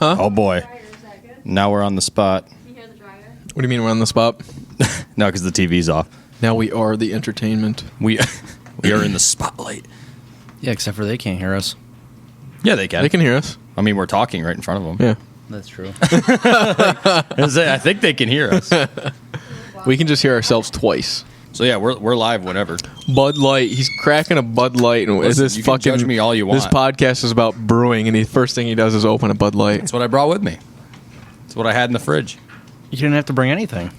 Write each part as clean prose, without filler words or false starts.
Huh? Oh boy. Now we're on the spot. You hear the dryer? What do you mean we're on the spot? No, because the TV's off. Now we are the entertainment. We are in the spotlight. Yeah, except for they can't hear us. Yeah, they can. They can hear us. I mean, we're talking right in front of them. Yeah. That's true. I think they can hear us. We can just hear ourselves twice. So yeah, we're live whenever. Bud Light. He's cracking a Bud Light. And Listen, this you can fucking judge me all you want. This podcast is about brewing, and the first thing he does is open a Bud Light. That's what I brought with me. That's what I had in the fridge. You didn't have to bring anything.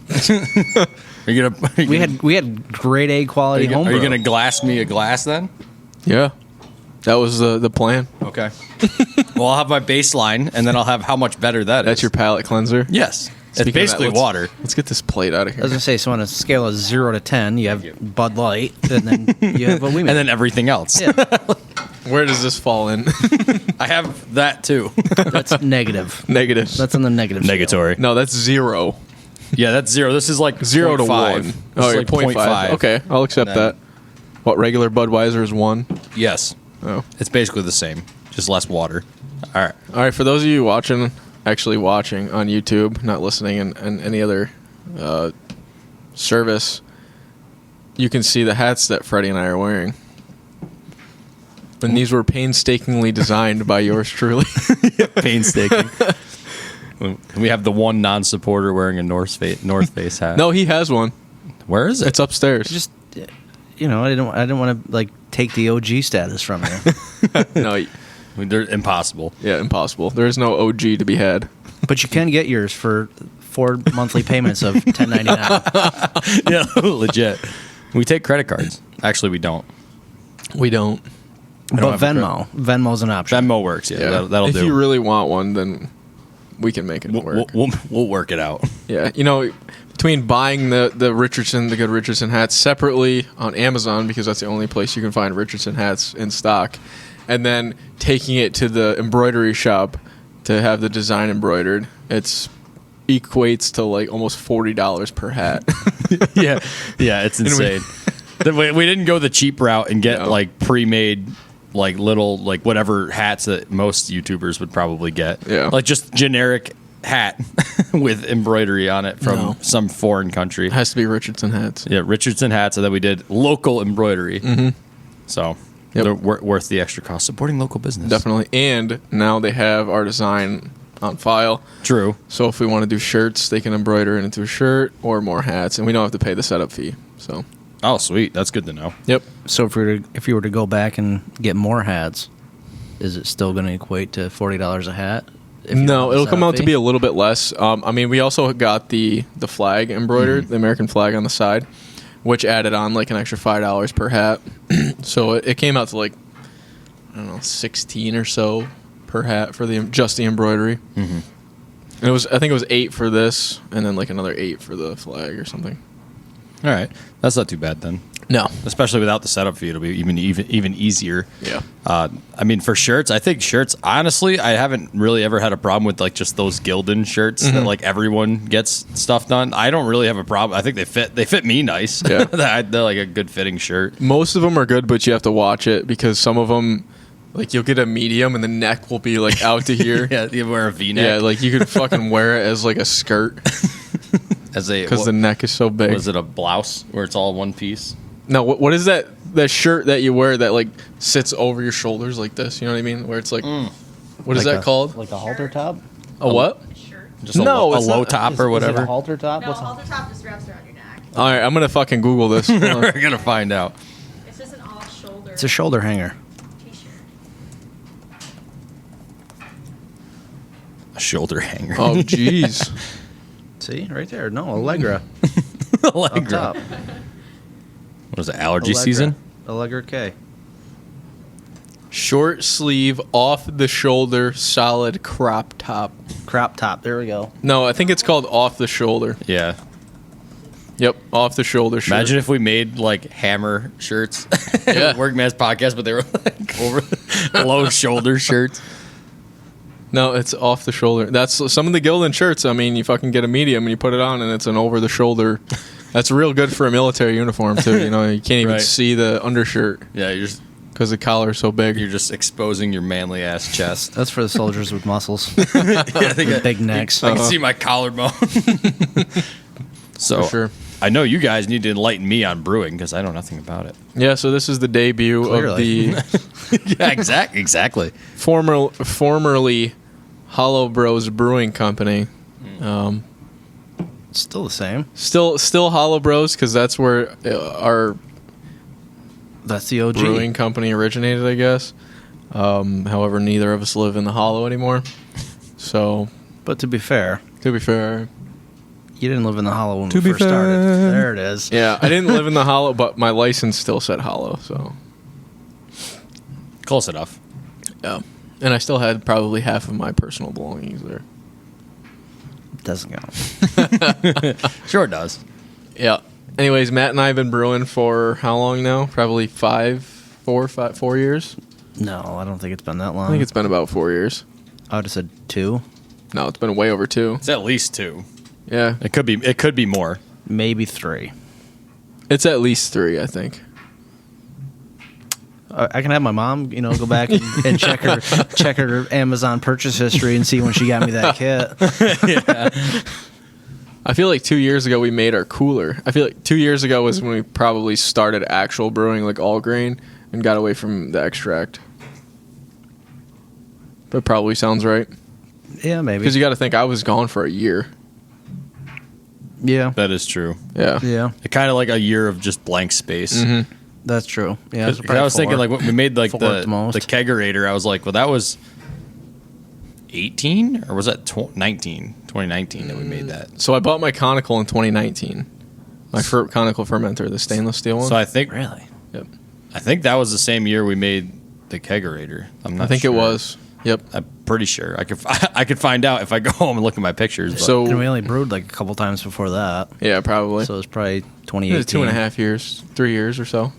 Are you gonna? We had grade A quality home. Are you gonna glass me a glass then? Yeah. That was the plan. Okay. Well, I'll have my baseline, and then I'll have how much better that is. That's your palate cleanser? Yes. Speaking It's basically of that, water. Let's get this plate out of I here. was gonna say, so on a scale of 0 to 10, you have Bud Light, and then you have what we made. And then everything else. Yeah, Where does this fall in? I have that too. that's negative. Negative. That's on the negative. scale. Negatory. No, that's 0. Yeah, that's 0. This is like 0 to 0.5. 1. This Oh, is you're like 0.5. Okay, I'll accept And then- that. What, regular Budweiser is 1? Yes. Oh. It's basically the same, just less water. All right. All right, for those of you actually watching on YouTube, not listening in any other service, you can see the hats that Freddie and I are wearing. And these were painstakingly designed by yours truly. Painstaking. We have the one non-supporter wearing a North Face hat. No, he has one. Where is it? It's upstairs. Just, I didn't want to take the OG status from you. No, They're impossible. yeah, impossible. There is no OG to be had. But you can get yours for 4 monthly payments of $10.99. Yeah, legit. We take credit cards. Actually, we don't. We don't. But Venmo's an option. Venmo works. Yeah, Yeah, that'll if do. you really want one, then we can make it work. We'll work it out. Yeah, between buying the good Richardson hats separately on Amazon, because that's the only place you can find Richardson hats in stock, and then taking it to the embroidery shop to have the design embroidered, equates to like almost $40 per hat. yeah, it's insane. We didn't go the cheap route and get like pre-made like little like whatever hats that most YouTubers would probably get. Yeah, like just generic hat with embroidery on it from some foreign country. It has to be Richardson hats. Yeah, Richardson hats, and then we did local embroidery. Mm-hmm. So Yep. they're worth the extra cost. Supporting local business. Definitely. And now they have our design on file. True. So if we want to do shirts, they can embroider it into a shirt or more hats, and we don't have to pay the setup fee. So. Oh, sweet. That's good to know. Yep. So if you were to go back and get more hats, is it still going to equate to $40 a hat? No, it'll come out to be a little bit less. We also got the flag embroidered, the American flag on the side, which added on like an extra $5 per hat. So it came out to like, I don't know, 16 or so per hat for just the embroidery. Mm-hmm. And I think it was 8 for this, and then like another 8 for the flag or something. All right. That's not too bad then. No. Especially without the setup fee, it'll be even easier. Yeah. For shirts, I think shirts, honestly, I haven't really ever had a problem with like just those Gildan shirts that like everyone gets stuff done. I don't really have a problem. I think they fit me nice. Yeah. They're like a good fitting shirt. Most of them are good, but you have to watch it because some of them, like you'll get a medium and the neck will be like out to here. Yeah, you wear a V-neck. Yeah, like you could fucking wear it as like a skirt because the neck is so big. Was it a blouse where it's all one piece? No, what is that shirt that you wear that like sits over your shoulders like this? You know what I mean? Where it's like, what is that called? Like a halter top? A what? Shirt. Just a low top or Is it whatever. a halter top? No, halter top just wraps around your neck. All right, I'm gonna fucking Google this. Hold on. We're gonna find out. It's just an off-shoulder It's a shoulder hanger. t-shirt. A shoulder hanger. Oh, jeez. See, right there. No, Allegra. Allegra. Up top. What is it? Allergy Allegra. season? Allegra K. Short sleeve, off the shoulder, solid crop top. Crop top. There we go. No, I think it's called off the shoulder. Yeah. Yep, off the shoulder shirt. Imagine if we made like hammer shirts. Yeah. Workman's podcast, but they were like over low shoulder shirts. No, it's off the shoulder. That's some of the Gildan shirts. I mean, you fucking get a medium and you put it on, and it's an over the shoulder. That's real good for a military uniform too. You know, you can't even Right. see the undershirt. Yeah, you're just because the collar's so big. You're just exposing your manly ass chest. That's for the soldiers with muscles. I think With big necks. I can see my collarbone. So For sure. I know you guys need to enlighten me on brewing because I know nothing about it. Yeah, so this is the debut of Clearly. the Yeah, exactly. formerly Hollow Bros Brewing Company. Still the same. Still Hollow Bros because that's where our That's the OG. brewing company originated, I guess. However, neither of us live in the Hollow anymore. So, But to be fair, to be fair, you didn't live in the Hollow when To we be first started. fair. There it is. yeah, I didn't live in the Hollow, but my license still said Hollow. So, Close enough. yeah, and I still had probably half of my personal belongings there. Doesn't count. Sure it does. Yeah. Anyways, Matt and I have been brewing for how long now? Probably 4 years. No, I don't think it's been that long. I think it's been about 4 years. I would have said 2, No, it's been way over 2. It's at least 2. Yeah, It could be more. maybe 3. it's at least 3, I think. I can have my mom, go back and check her Amazon purchase history and see when she got me that kit. I feel like 2 years ago we made our cooler. I feel like 2 years ago was when we probably started actual brewing, like all grain, and got away from the extract. That probably sounds right. Yeah, maybe. Because you got to think I was gone for a year. Yeah, That is true. Yeah. yeah, Kind of like a year of just blank space. Mm-hmm. that's true. Yeah, Because I was thinking, like, when we made, like, 4 the at the most. kegerator, I was like, well, that was 18? Or was that 2019 that we made that? So I bought my conical in 2019. My conical fermenter, the stainless steel one. So I think Really? Yep. that was the same year we made the kegerator. I'm not I think sure. it was. Yep. I'm pretty sure. I could find out if I go home and look at my pictures. But So And we only brewed like a couple times before that. yeah, probably. So it's probably It 2018. was 2.5 years, 3 years or so.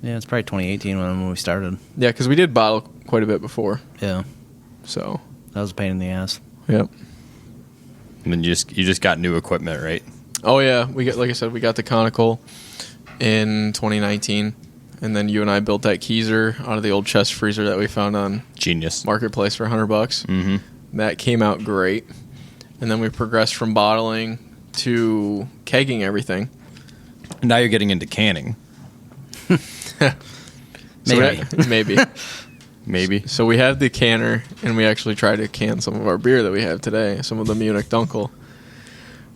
Yeah, it's probably 2018 when we started. Yeah, because we did bottle quite a bit before. Yeah, So that was a pain in the ass. yep. and then you just got new equipment, right? Oh yeah, we got, like I said, we got the conical in 2019, and then you and I built that Keyser out of the old chest freezer that we found on Genius. Marketplace for $100. Mm-hmm. That came out great, and then we progressed from bottling to kegging everything. Now you're getting into canning. So Maybe. maybe. Maybe. So we have the canner, and we actually try to can some of our beer that we have today, some of the Munich Dunkel.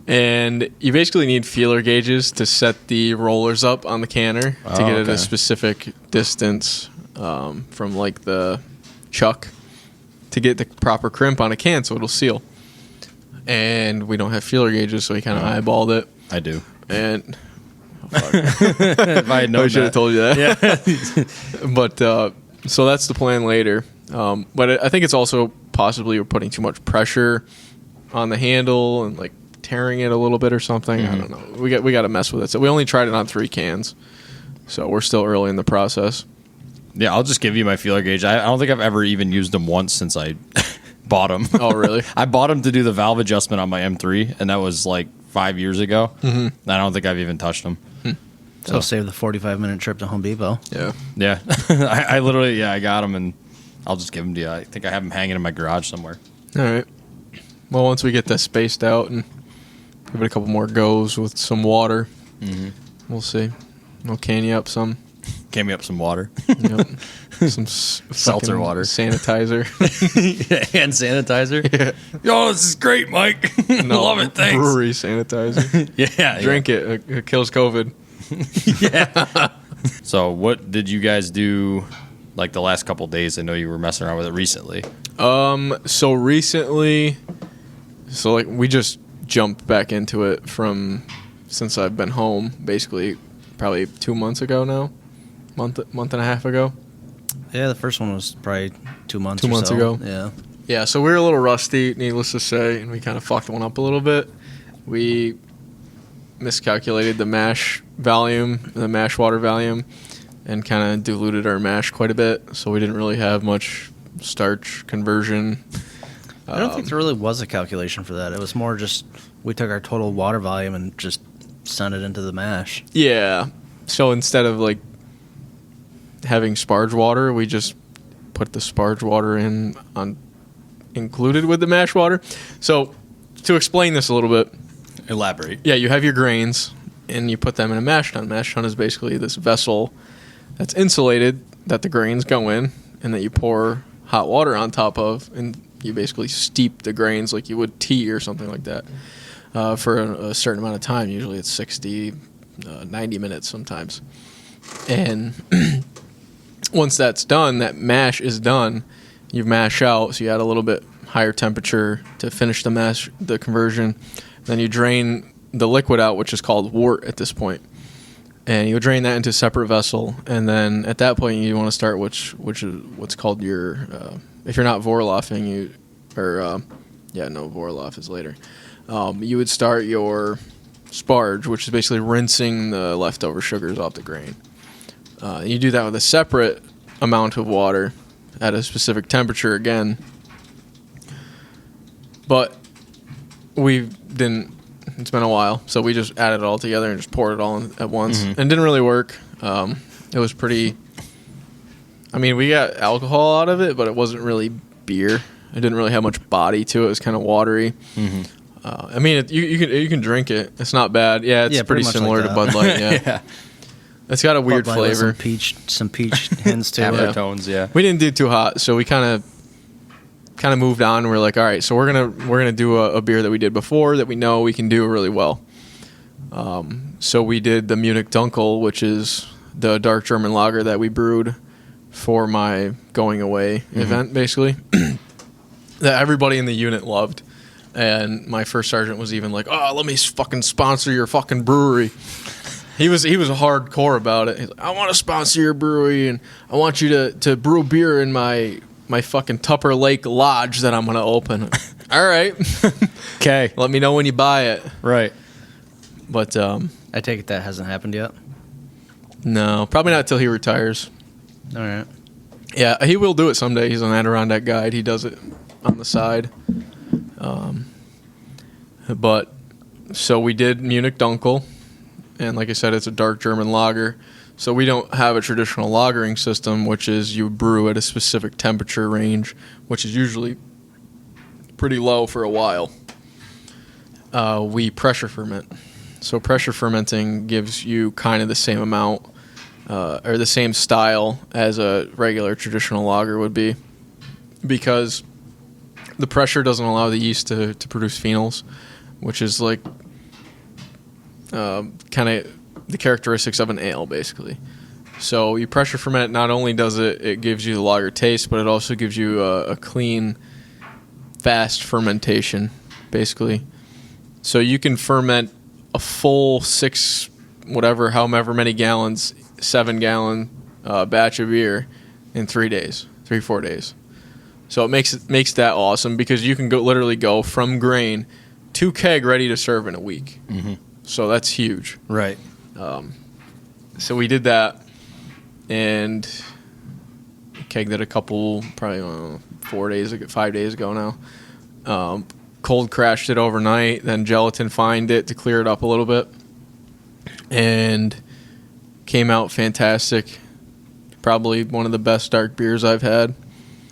And you basically need feeler gauges to set the rollers up on the canner to get at okay. a specific distance from like the chuck to get the proper crimp on a can so it'll seal. And we don't have feeler gauges, so we kind of eyeballed it. I do. And If I had known I should have that. told you that. Yeah. But so that's the plan later. But I think it's also possibly we're putting too much pressure on the handle and like tearing it a little bit or something. I don't know. We got to mess with it. So we only tried it on 3 cans. So we're still early in the process. Yeah, I'll just give you my feeler gauge. I don't think I've ever even used them once since I bought them. Oh, really? I bought them to do the valve adjustment on my M3, and that was like 5 years ago. Mm-hmm. I don't think I've even touched them. So save the 45-minute trip to Home Depot. Yeah. Yeah, I literally, I got them, and I'll just give them to you. I think I have them hanging in my garage somewhere. All right. Well, once we get this spaced out and give it a couple more goes with some water, we'll see. We'll can you up some. Can me up some water. Yep. Some Seltzer fucking water. sanitizer. Hand sanitizer. Yeah. Yo, this is great, Mike. No, Love it. Thanks. brewery sanitizer. Yeah, Drink it. It kills COVID. So, what did you guys do? Like the last couple days? I know you were messing around with it recently. So recently, like we just jumped back into it since I've been home, basically probably 2 months ago now, month and a half ago. Yeah, the first one was probably 2 months 2 or months so. ago. Yeah. Yeah, so we were a little rusty, needless to say, and we kind of fucked one up a little bit. We miscalculated the mash volume, the mash water volume, and kind of diluted our mash quite a bit, so we didn't really have much starch conversion. I don't think there really was a calculation for that. It was more just we took our total water volume and just sent it into the mash. Yeah, so instead of like having sparge water, we just put the sparge water included with the mash water. So to explain this a little bit, Elaborate. yeah, you have your grains and you put them in a mash tun. Mash tun is basically this vessel that's insulated that the grains go in and that you pour hot water on top of, and you basically steep the grains like you would tea or something like that for a certain amount of time. Usually it's 60, 90 minutes sometimes. And once that's done, that mash is done, you mash out, so you add a little bit higher temperature to finish the conversion. Then you drain the liquid out, which is called wort at this point. And you drain that into a separate vessel, and then at that point you want to start which is what's called your if you're not Vorloffing, Vorloff is later. You would start your sparge, which is basically rinsing the leftover sugars off the grain. You do that with a separate amount of water at a specific temperature again. But we didn't. It's been a while, so we just added it all together and just poured it all in at once. And it didn't really work. It was pretty... I mean, we got alcohol out of it, but it wasn't really beer. It didn't really have much body to it. It was kind of watery. I mean, you can drink it. It's not bad. Yeah, it's pretty similar to Bud Light. Yeah. Yeah. It's got a weird Bud Light with flavor. some peach hints to it. Aftertones, yeah. We didn't do too hot, so we kind of moved on. And we're like, all right, so we're gonna do a beer that we did before that we know we can do really well. So we did the Munich Dunkel, which is the dark German lager that we brewed for my going away event, basically, that everybody in the unit loved. And my first sergeant was even like, "Oh, let me fucking sponsor your fucking brewery." He was hardcore about it. He's like, "I want to sponsor your brewery, and I want you to brew beer in my fucking Tupper Lake Lodge that I'm going to open." All right. Okay. Let me know when you buy it. Right. But I take it that hasn't happened yet. no, probably not until he retires. All right. Yeah, he will do it someday. He's an Adirondack guide. He does it on the side. But so we did Munich Dunkel, and like I said, it's a dark German lager. So we don't have a traditional lagering system, which is you brew at a specific temperature range, which is usually pretty low for a while. We pressure ferment. So pressure fermenting gives you kind of the same amount or the same style as a regular traditional lager would be, because the pressure doesn't allow the yeast to produce phenols, which is like kind of the characteristics of an ale, basically. So you pressure ferment. Not only does it gives you the lager taste, but it also gives you a clean, fast fermentation, basically. So you can ferment a full however many gallons, 7-gallon batch of beer in 3 days, 4 days. So it makes that awesome, because you can literally go from grain to keg ready to serve in a week. So that's huge. Right. So we did that, and kegged it a couple, probably 5 days ago now. Cold crashed it overnight, then gelatin fined it to clear it up a little bit, and came out fantastic. Probably one of the best dark beers I've had.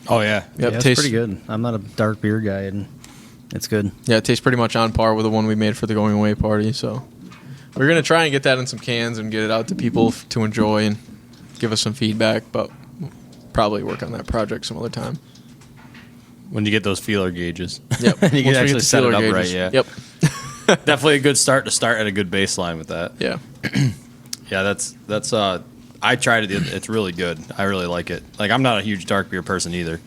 Oh, yeah. Yep, Yeah, it's pretty good. I'm not a dark beer guy, and it's good. Yeah, it tastes pretty much on par with the one we made for the going away party. So we're going to try and get that in some cans and get it out to people to enjoy and give us some feedback, but we'll probably work on that project some other time. When you get those feeler gauges. Yep. You Once can we actually get the set it feeler up gauges. right, yeah. Yep. Definitely a good start at a good baseline with that. Yeah. Yeah, that's I tried it. It's really good. I really like it. Like, I'm not a huge dark beer person either.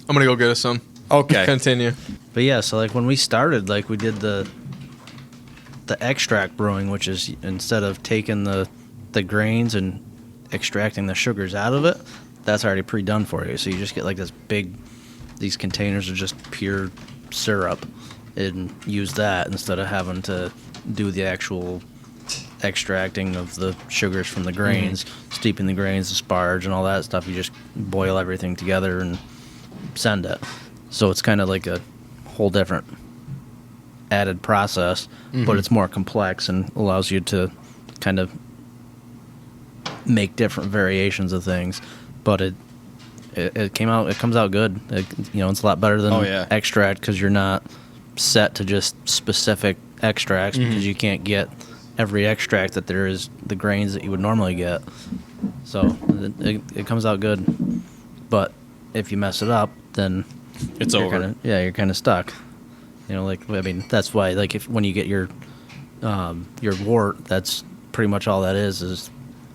I'm going to go get us some. Okay. Continue. But yeah, so like when we started, like we did the extract brewing, which is instead of taking the grains and extracting the sugars out of it, that's already pre-done for you. So you just get like these containers of just pure syrup and use that instead of having to do the actual extracting of the sugars from the grains, steeping the grains, the sparge, and all that stuff. You just boil everything together and send it. So it's kind of like a whole different added process, but it's more complex and allows you to kind of make different variations of things, but it comes out good. It's a lot better than extract because you're not set to just specific extracts because you can't get every extract that there is the grains that you would normally get. So it comes out good, but if you mess it up, then it's over. You're kind of stuck. That's why when you get your wort, that's pretty much all that is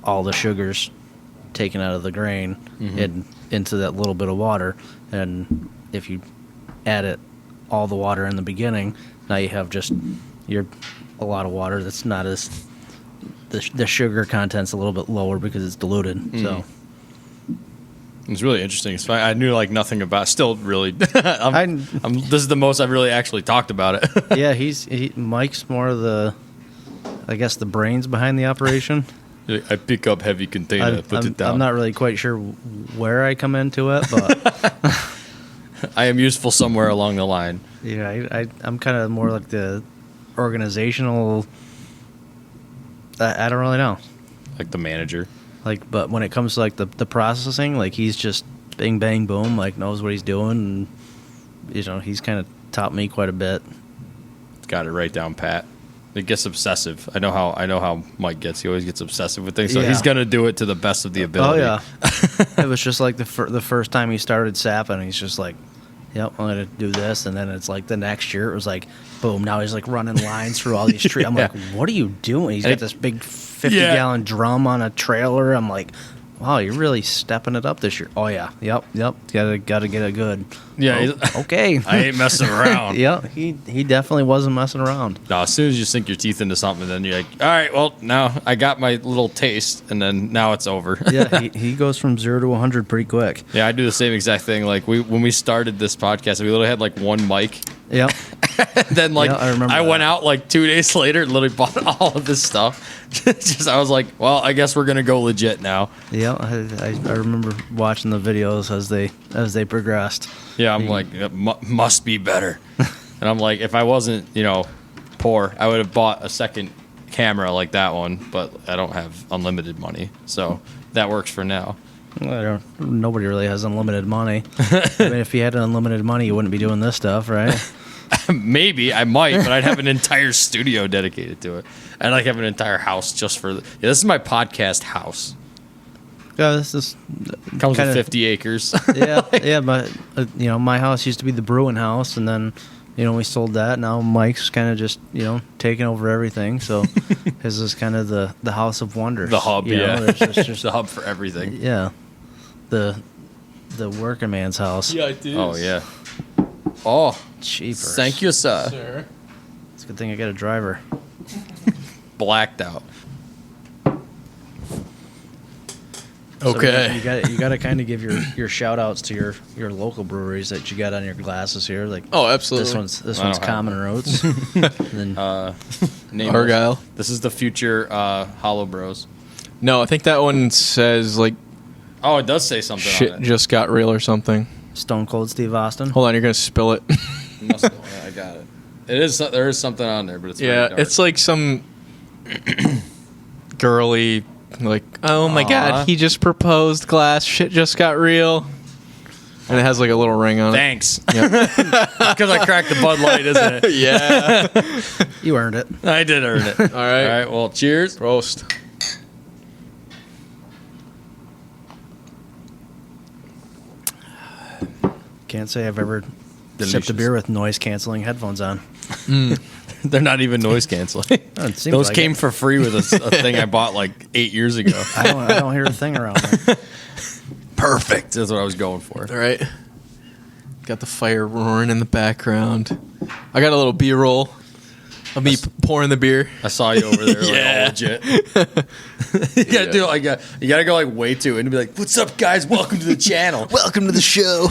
all the sugars taken out of the grain into that little bit of water. And if you add all the water in the beginning, now you have just a lot of water that's not as the sugar content's a little bit lower because it's diluted. So it's really interesting. So I knew nothing about. Still, really, this is the most I've really actually talked about it. Yeah, Mike's more of the brains behind the operation. I pick up heavy container, put it down. I'm not really quite sure where I come into it, but I am useful somewhere along the line. Yeah, I'm kind of more like the organizational. I don't really know. Like the manager. But when it comes to the processing, he's just bing bang boom, knows what he's doing, and he's kind of taught me quite a bit. Got it right down pat. It gets obsessive. I know how Mike gets. He always gets obsessive with things, so he's gonna do it to the best of the ability. Oh yeah, it was just the first time he started sapping. He's just like, "Yep, I'm gonna do this," and then it's the next year it was boom. Now he's running lines through all these trees. I'm like, "What are you doing?" He's got this big 50-gallon drum on a trailer. I'm like, wow, you're really stepping it up this year. Oh yeah, yep. Gotta get it good. Yeah, okay. I ain't messing around. Yeah, he definitely wasn't messing around. No, as soon as you sink your teeth into something, then you're like, all right, well now I got my little taste, and then now it's over. Yeah, he goes from 0 to 100 pretty quick. Yeah, I do the same exact thing. When we started this podcast, we literally had one mic. Yep. Then I went out 2 days later and literally bought all of this stuff. I was like, well, I guess we're gonna go legit now. Yeah, I remember watching the videos as they progressed. Yeah, I'm like, it must be better. And I'm like, if I wasn't, poor, I would have bought a second camera like that one, but I don't have unlimited money, so that works for now. Nobody really has unlimited money. If you had unlimited money, you wouldn't be doing this stuff, right? Maybe I might, but I'd have an entire studio dedicated to it. I'd have an entire house just for. This is my podcast house. Yeah, this is comes with 50 acres. yeah, but my house used to be the Brewing house, and then we sold that. Now Mike's kind of just taking over everything. So his is kind of the house of wonders, the hub. It's just the hub for everything. Yeah, the working man's house. Yeah, it is. Oh yeah. Oh, cheapers. Thank you, sir. It's a good thing I got a driver. Blacked out. Okay. So you got to kind of give your shout outs to your local breweries that you got on your glasses here. Oh, absolutely. This one's Common Roads. Then Argyle. This is the future Hollow Bros. No, I think that one says Oh, it does say something shit on it. just got real or something. Stone Cold Steve Austin. Hold on, you're gonna spill it. I got it. There is something on there, but it's very dark. It's some girly oh my god, he just proposed glass. Shit just got real. And it has a little ring on it. Thanks. Because I cracked the Bud Light, isn't it? Yeah. You earned it. I did earn it. All right. All right. Well, cheers. Roast. Can't say I've ever Delicious. sipped a beer with noise canceling headphones on. They're not even noise canceling. It seems Those like came it. for free with a thing I bought 8 years ago. I don't hear a thing around there. Perfect. That's what I was going for. All right. Got the fire roaring in the background. I got a little B-roll of me pouring the beer. I saw you over there. Yeah. All legit. You gotta do it you gotta go way too and be like, "What's up, guys? Welcome to the channel. Welcome to the show.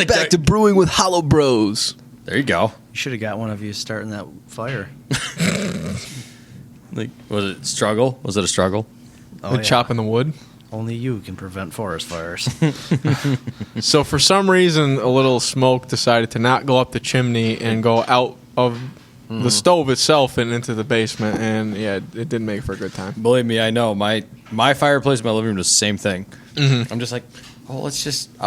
Back to Brewing with Hollow Bros. There you go. You should have got one of you starting that fire. Was it struggle? Was it a struggle? Oh, Chopping the wood. Only you can prevent forest fires. So for some reason, a little smoke decided to not go up the chimney and go out of the stove itself and into the basement, and it didn't make for a good time. Believe me, I know. My my fireplace in my living room is the same thing. I'm just like, I'll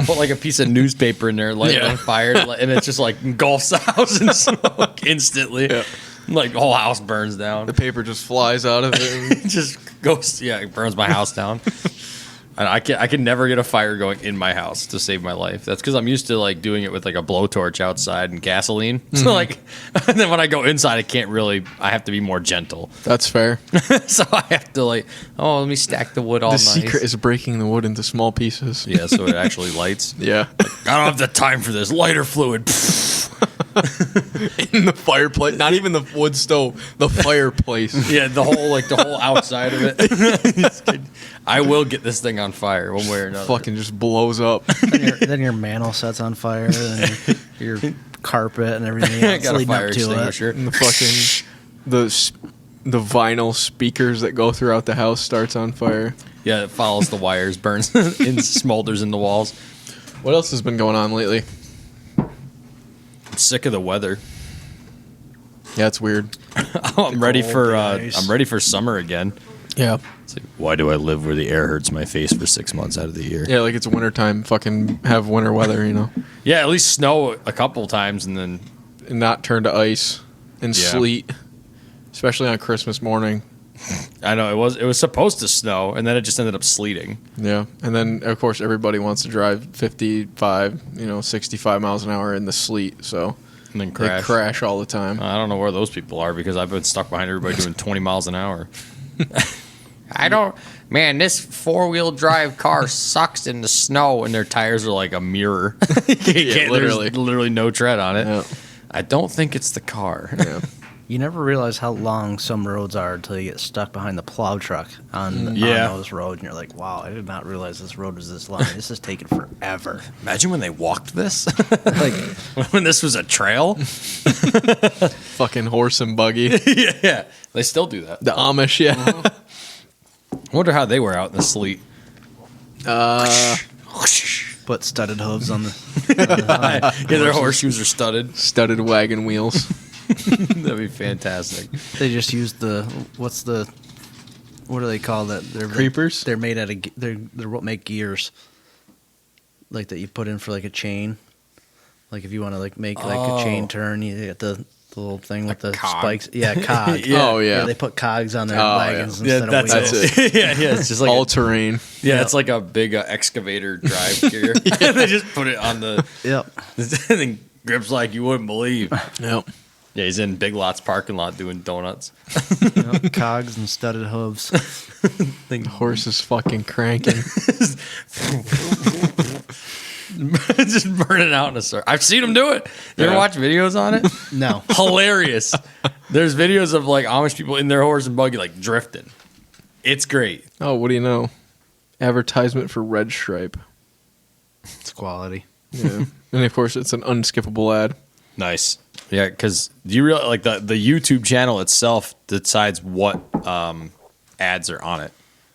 put like a piece of newspaper in there, light it on fire, and it just like engulfs the house in smoke instantly. Yeah. Like the whole house burns down. The paper just flies out of it. It just goes, it burns my house down. And I can never get a fire going in my house to save my life. That's because I'm used to like doing it with like a blowtorch outside and gasoline. So like, and then when I go inside, I have to be more gentle. That's fair. So I have to like, let me stack the wood all nice. The secret is breaking the wood into small pieces. Yeah, so it actually lights. Yeah. Like, I don't have the time for this. Lighter fluid. In the fireplace, not even the wood stove, the fireplace. Yeah, the whole outside of it. I will get this thing on fire one way or another. Fucking just blows up. Then your mantle sets on fire, and your carpet and everything else Got a leading fire up to extinguisher. And the fucking the vinyl speakers that go throughout the house starts on fire. Yeah, it follows the wires, burns, and smolders in the walls. What else has been going on lately? I'm sick of the weather. Yeah, it's weird. I'm ready for summer again. Yeah. It's like, why do I live where the air hurts my face for 6 months out of the year? Yeah, like it's wintertime. Fucking have winter weather, you know? Yeah, at least snow a couple times and then... And not turn to ice and sleet, especially on Christmas morning. I know, it was supposed to snow, and then it just ended up sleeting. Yeah, and then, of course, everybody wants to drive 55, 65 miles an hour in the sleet, so... And then they crash all the time. I don't know where those people are, because I've been stuck behind everybody doing 20 miles an hour. Man, this four-wheel drive car sucks in the snow, and their tires are like a mirror. Literally. There's literally no tread on it. Yeah. I don't think it's the car. Yeah. You never realize how long some roads are until you get stuck behind the plow truck on those roads, and you're like, wow, I did not realize this road was this long. This is taking forever. Imagine when they walked this. Like, when this was a trail. Fucking horse and buggy. Yeah. They still do that. The Amish, yeah. I wonder how they were out in the sleet. Put studded hooves on the... Yeah, their horseshoes are studded. Studded wagon wheels. That'd be fantastic. They just use what do they call that? They're Creepers? They're made out of, they're what make gears. Like that you put in for like a chain. Like if you want to like make like a chain turn, you get the little thing with the cog. Spikes. Yeah, cog. Yeah. Oh, yeah. They put cogs on their wagons instead of that's wheels. it. Yeah, it's just like all terrain. Yeah, it's like a big excavator drive gear. They just put it on the... Yep. And then grips like you wouldn't believe. Yep. Yeah, he's in Big Lots parking lot doing donuts. Yep. Cogs and studded hooves. The horse is fucking cranking. Just burning out in a circle. I've seen him do it. You ever watch videos on it? No. Hilarious. There's videos of like Amish people in their horse and buggy like drifting. It's great. Oh, what do you know? Advertisement for Red Stripe. It's quality. Yeah. And of course, it's an unskippable ad. Nice. Yeah, because do you realize like the YouTube channel itself decides what ads are on it?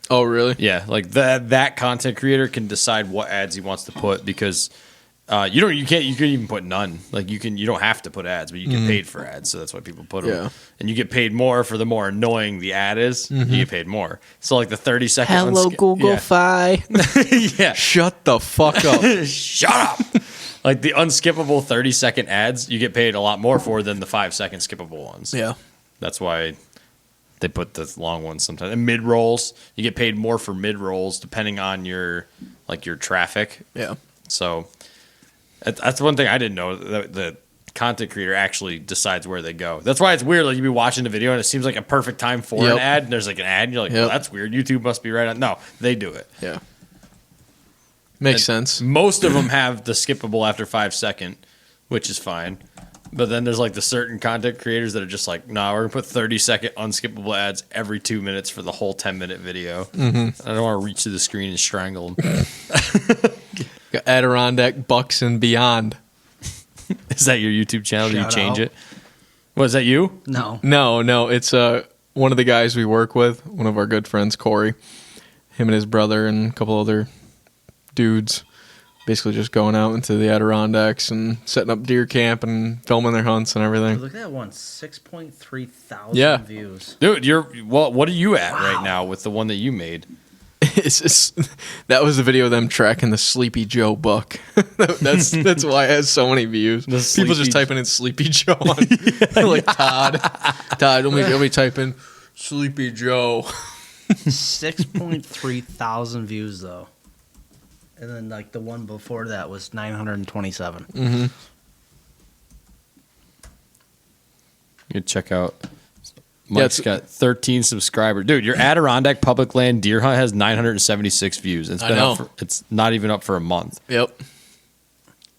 Oh, really? Yeah, like that content creator can decide what ads he wants to put because you can even put none. Like you don't have to put ads, but you get paid for ads, so that's why people put them. Yeah. And you get paid more for the more annoying the ad is. You get paid more. So like the 30-second. Hello, Google Fi. Yeah. Shut the fuck up. Shut up. Like the unskippable 30-second ads, you get paid a lot more for than the 5-second skippable ones. Yeah. That's why they put the long ones sometimes. And mid rolls, you get paid more for mid rolls depending on your traffic. Yeah. So that's one thing I didn't know. The content creator actually decides where they go. That's why it's weird. Like you be watching the video and it seems like a perfect time for an ad, and there's like an ad, and you're like, well, that's weird. YouTube must be right on. No, they do it. Yeah. Makes sense. Most of them have the skippable after 5-second, which is fine. But then there's like the certain content creators that are just like, nah, we're going to put 30-second unskippable ads every 2 minutes for the whole 10-minute video. Mm-hmm. I don't want to reach to the screen and strangle them. Got Adirondack Bucks and Beyond. Is that your YouTube channel? Do you Shout change out. it? Was that you? No. No. It's one of the guys we work with, one of our good friends, Corey. Him and his brother and a couple other dudes. Basically just going out into the Adirondacks and setting up deer camp and filming their hunts and everything. Look at that one, 6.3 thousand views. Dude, what are you at right now with the one that you made? That was the video of them tracking the Sleepy Joe buck. That's why it has so many views. People just typing in Sleepy Joe on like Todd. Let me type in Sleepy Joe. 6.3 thousand views though, and then like the one before that was 927. Mm-hmm. You check out. Mike's got 13 subscribers. Dude, your Adirondack Public Land Deer Hunt has 976 views. It's been up it's not even up for a month. Yep.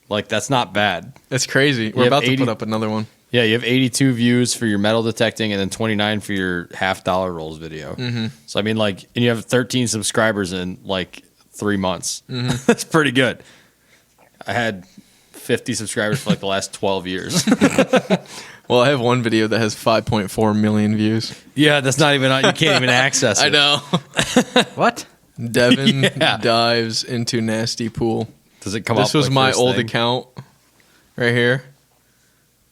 Like, that's not bad. That's crazy. We're about to put up another one. Yeah, you have 82 views for your metal detecting and then 29 for your $50 rolls video. Mm-hmm. So, I mean, like, and you have 13 subscribers in, like, 3 months. Mm-hmm. That's pretty good. I had 50 subscribers for, like, the last 12 years. Well, I have one video that has 5.4 million views. Yeah, that's not even, you can't even access it. I know. What? Devin dives into nasty pool. Does it come up? This was like my first old thing? account right here.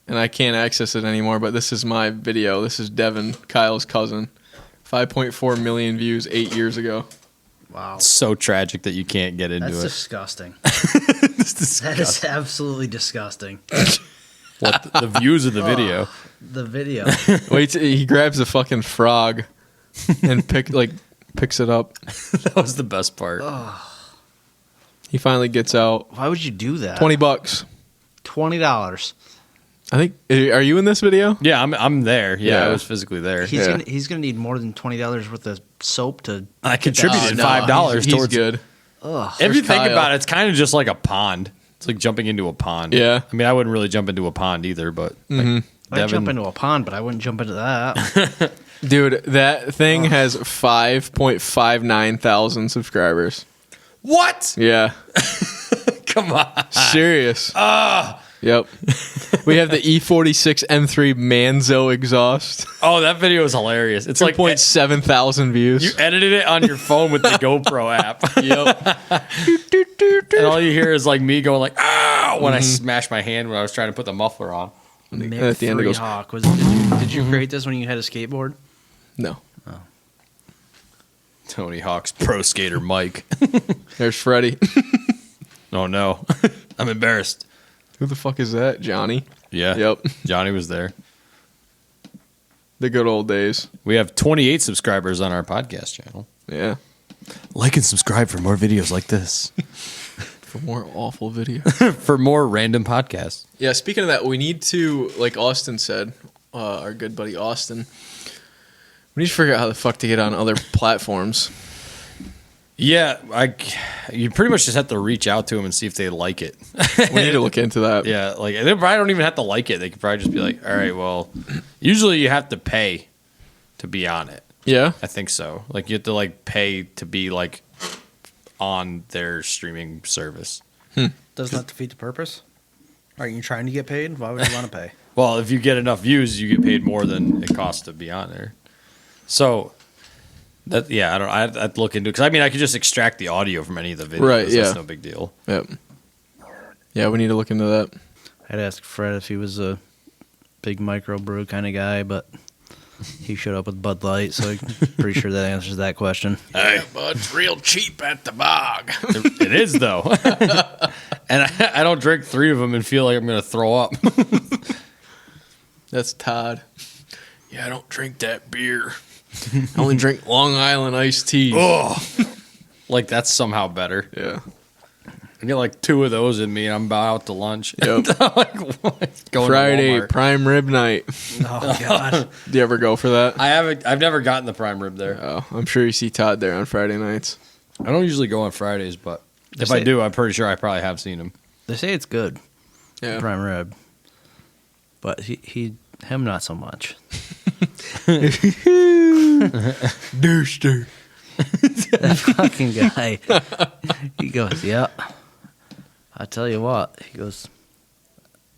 And I can't access it anymore, but this is my video. This is Devin, Kyle's cousin. 5.4 million views 8 years ago. Wow. It's so tragic that you can't get into That's it. disgusting. It's disgusting. That is absolutely disgusting. What, the views of the video? The video. Wait, he grabs a fucking frog and picks it up. That was the best part. He finally gets out. Why would you do that? $20. $20. I think. Are you in this video? Yeah, I'm there. Yeah, Yeah. I was physically there. He's gonna need more than $20 worth of soap to. I contributed No, $5 he's towards. good. Ugh. If you think Kyle. about it, it's kind of just like a pond. It's like jumping into a pond. Yeah. I mean, I wouldn't really jump into a pond either, but like, I'd jump into a pond, but I wouldn't jump into that. Dude, that thing has 5.59 thousand subscribers. what? Yeah. Come on. Serious. Yep. We have the E46 M3 Manzo exhaust. Oh, that video is hilarious. It's like 2.7 thousand views. you edited it on your phone with the GoPro app, Yep. and all you hear is like me going like "ah" when I smashed my hand when I was trying to put the muffler on. Mick at the end it goes- Hawk did you create this when you had a skateboard? No. Tony Hawk's Pro Skater Mike. There's Freddie. Oh no, I'm embarrassed. Who the fuck is that? Johnny? Yeah. Yep. Johnny was there. The good old days. We have 28 subscribers on our podcast channel. Yeah. Like and subscribe for more videos like this. For more awful videos. For more random podcasts. Yeah, speaking of that, we need to, like Austin said, our good buddy Austin, we need to figure out how the fuck to get on other platforms. Yeah, you pretty much just have to reach out to them and see if they like it. We need to look into that. Yeah, like they probably don't even have to like it. They could probably just be like, all right, well, usually you have to pay to be on it. Yeah? I think so. Like you have to like pay to be like on their streaming service. Doesn't that defeat the purpose? Are you trying to get paid? Why would you want to pay? Well, if you get enough views, you get paid more than it costs to be on there. So that I'd look into it because I mean I could just extract the audio from any of the videos. Right, yeah. That's no big deal. Yep. Yeah, we need to look into that. I'd ask Fred if he was a big microbrew kind of guy, but he showed up with Bud Light, so I'm pretty sure that answers that question. Hey, Bud's real cheap at the bog. It is though, and I don't drink 3 of them and feel like I'm going to throw up. That's Todd. Yeah, I don't drink that beer. I only drink Long Island iced tea. Oh, like that's somehow better. Yeah. I get like 2 of those in me, and I'm about out to lunch. Yep. Like, what? Going to Friday, Walmart. prime rib night. Oh, God. Do you ever go for that? I've never gotten the prime rib there. Oh, I'm sure you see Todd there on Friday nights. I don't usually go on Fridays, but if I do, I'm pretty sure I probably have seen him. They say it's good, Yeah. prime rib, but him not so much. Douche. That fucking guy. He goes, yeah. I tell you what. He goes,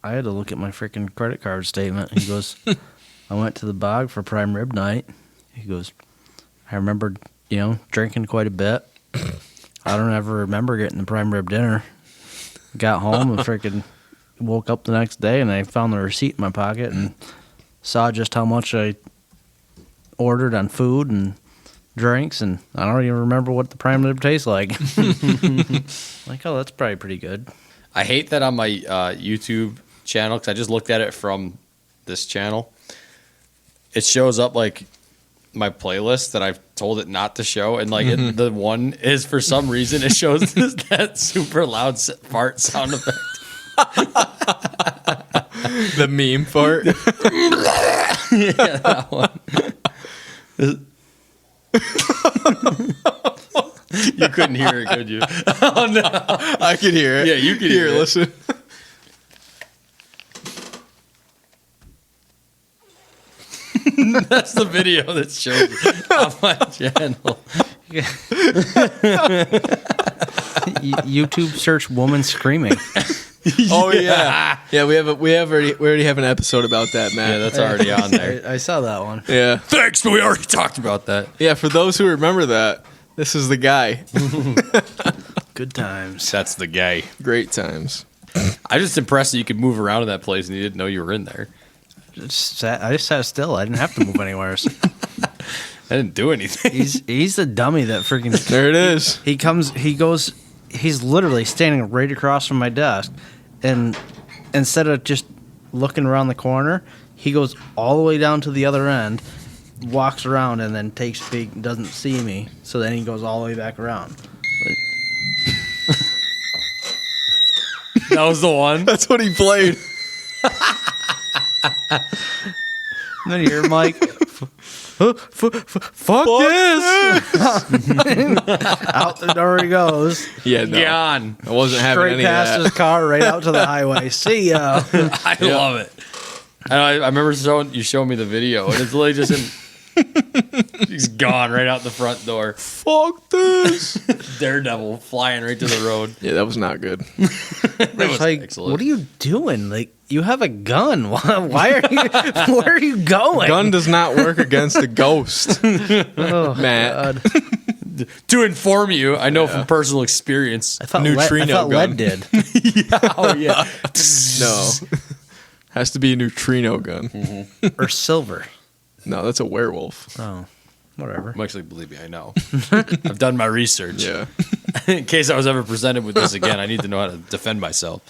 I had to look at my freaking credit card statement. He goes, I went to the bog for prime rib night. He goes, I remember, drinking quite a bit. I don't ever remember getting the prime rib dinner. Got home and freaking woke up the next day and I found the receipt in my pocket and saw just how much I ordered on food and drinks, and I don't even remember what the prime rib tastes like. Like, oh, that's probably pretty good. I hate that on my YouTube channel, because I just looked at it from this channel. It shows up like my playlist that I've told it not to show, and like the one is, for some reason, it shows that super loud fart sound effect. The meme fart. Yeah, that one. You couldn't hear it, could you? Oh no! I could hear it. Yeah, you could hear it. Listen. That's the video that shows on my channel. YouTube search woman screaming. Oh yeah, yeah. We already have an episode about that, Matt. Yeah, that's already on there. I saw that one. Yeah. Thanks, but we already talked about that. Yeah, for those who remember that, this is the guy. Good times. That's the guy. Great times. I'm just impressed that you could move around in that place and you didn't know you were in there. I just sat still. I didn't have to move anywhere. I didn't do anything. He's the dummy that freaking. There it is. He goes. He's literally standing right across from my desk, and instead of just looking around the corner, he goes all the way down to the other end, walks around, and then doesn't see me. So then he goes all the way back around. That was the one. That's what he played. And then you hear Mike, fuck this! Out the door he goes. Yeah, no. Gone. I wasn't having Straight any past of his that. car, right out to the highway. See ya. I love it. I remember you showing me the video, and it's literally just him. He's gone right out the front door. Fuck this. Daredevil flying right to the road. Yeah, that was not good. That was Like, excellent. what are you doing? Like, you have a gun. Why are you? Where are you going? Gun does not work against a ghost. Oh, Matt. God. To inform you, I know from personal experience. I thought Neutrino lead gun. did. Oh yeah. No. Has to be a neutrino gun. Or silver. No, that's a werewolf. Oh, whatever. Actually, believe me, I know. I've done my research. Yeah. In case I was ever presented with this again, I need to know how to defend myself.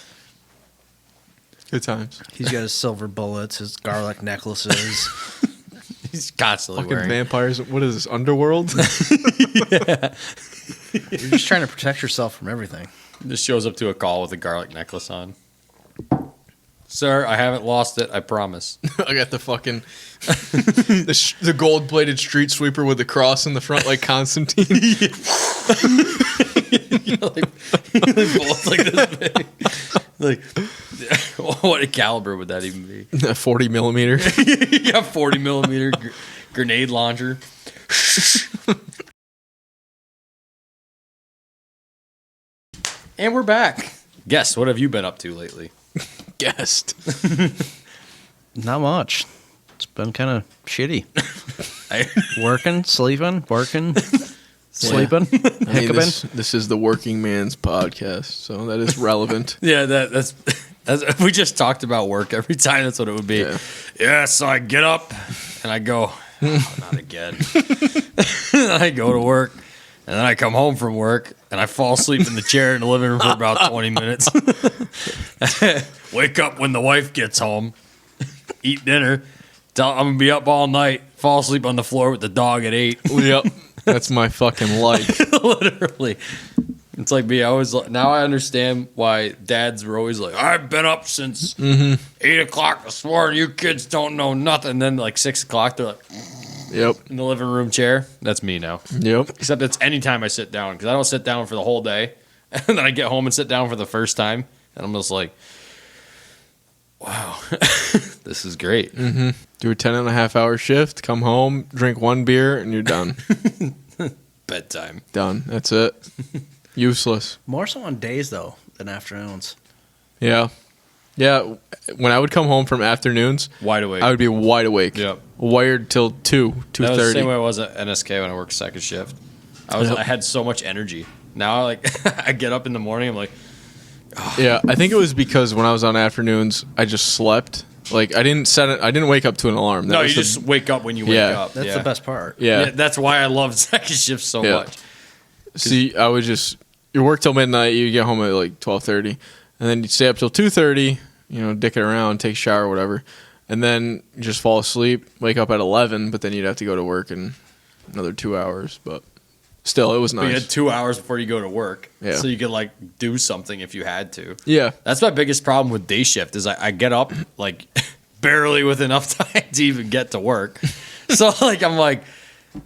Good times. He's got his silver bullets, his garlic necklaces. He's constantly Fucking wearing. vampires. What is this, Underworld? You're just trying to protect yourself from everything. Just shows up to a call with a garlic necklace on. Sir, I haven't lost it. I promise. I got the fucking the gold-plated street sweeper with the cross in the front, like Constantine. Both like this big. Like, what caliber would that even be? 40 millimeter. You got 40 millimeter grenade launcher. And we're back. Guess, what have you been up to lately? Guessed. Not much. It's been kind of shitty. I- Working, sleeping, working, sleeping, I mean, hiccuping. this is the working man's podcast, so that is relevant. Yeah, that's we just talked about work every time. That's what it would be. Yeah, so I get up and I go, oh, not again. And I go to work, and then I come home from work and I fall asleep in the chair in the living room for about 20 minutes. Wake up when the wife gets home, eat dinner. Tell I'm gonna be up all night. Fall asleep on the floor with the dog at 8. Yep. That's my fucking life. Literally. It's like me. Now I understand why dads were always like, I've been up since 8 o'clock this morning. You kids don't know nothing. And then like 6 o'clock, they're like Yep. in the living room chair. That's me now. Yep. Except it's anytime I sit down, because I don't sit down for the whole day. And then I get home and sit down for the first time. And I'm just like, wow, this is great. Mm-hmm. Do a 10.5-hour shift, come home, drink one beer, and you're done. Bedtime. Done. That's it. Useless. More so on days, though, than afternoons. Yeah. Yeah. When I would come home from afternoons, Wide awake. I would be wide awake. Yep. Wired till 2:30. That was the same way I was at NSK when I worked second shift. Yep. I had so much energy. Now I get up in the morning, I'm like, Yeah, I think it was because when I was on afternoons, I just slept Like I didn't wake up to an alarm. No, you just wake up when you wake up. That's the best part. Yeah. That's why I love second shift so much. See, I would just you work till midnight. You get home at like 12:30, and then you stay up till 2:30. You know, dick it around, take a shower, whatever, and then you just fall asleep. Wake up at 11, but then you'd have to go to work in another 2 hours. But still, it was nice. But you had 2 hours before you go to work, Yeah. so you could like do something if you had to. Yeah. That's my biggest problem with day shift is I get up like barely with enough time to even get to work. So like I'm like,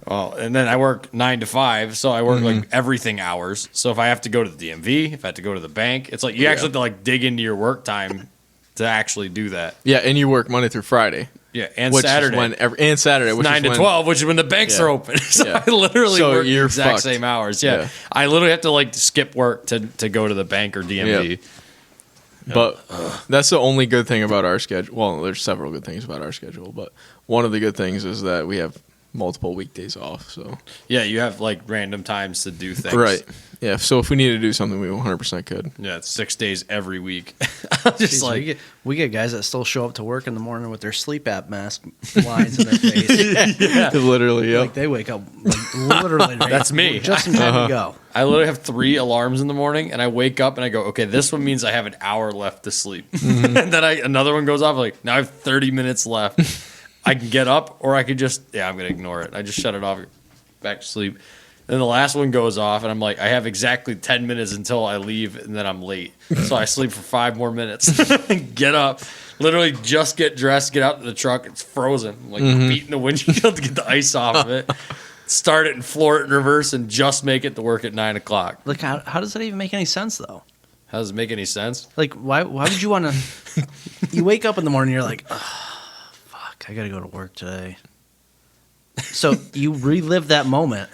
well, and then I work 9 to 5, so I work like everything hours. So if I have to go to the DMV, if I have to go to the bank, it's like you actually have to like dig into your work time to actually do that. Yeah, and you work Monday through Friday. Yeah, and Which Saturday. And Saturday, which 9 is to 12, which is when the banks are open. So Yeah. I literally So work the you're exact fucked. same hours. Yeah. I literally have to like skip work to go to the bank or DMV. Yep. But that's the only good thing about our schedule. Well, there's several good things about our schedule, but one of the good things is that we have multiple weekdays off. So Yeah, you have like random times to do things. right, yeah. So if we need to do something, we 100% could. Yeah, it's 6 days every week. Jeez, Just like we get guys that still show up to work in the morning with their sleep app mask lines in their face. Literally, yeah. Like they wake up like, literally. That's me. Just in time to go. I literally have 3 alarms in the morning, and I wake up and I go, okay, this one means I have an hour left to sleep. And then another one goes off, like, now I have 30 minutes left. I can get up, or I could just, I'm going to ignore it. I just shut it off, back to sleep. Then the last one goes off, and I'm like, I have exactly 10 minutes until I leave, and then I'm late. So I sleep for 5 more minutes. Get up, literally just get dressed, get out to the truck. It's frozen. I'm like beating the windshield to get the ice off of it. Start it and floor it in reverse, and just make it to work at 9 o'clock. Like how does that even make any sense though? How does it make any sense? Like why would you want to? You wake up in the morning, you're like, oh, fuck, I gotta go to work today. So you relive that moment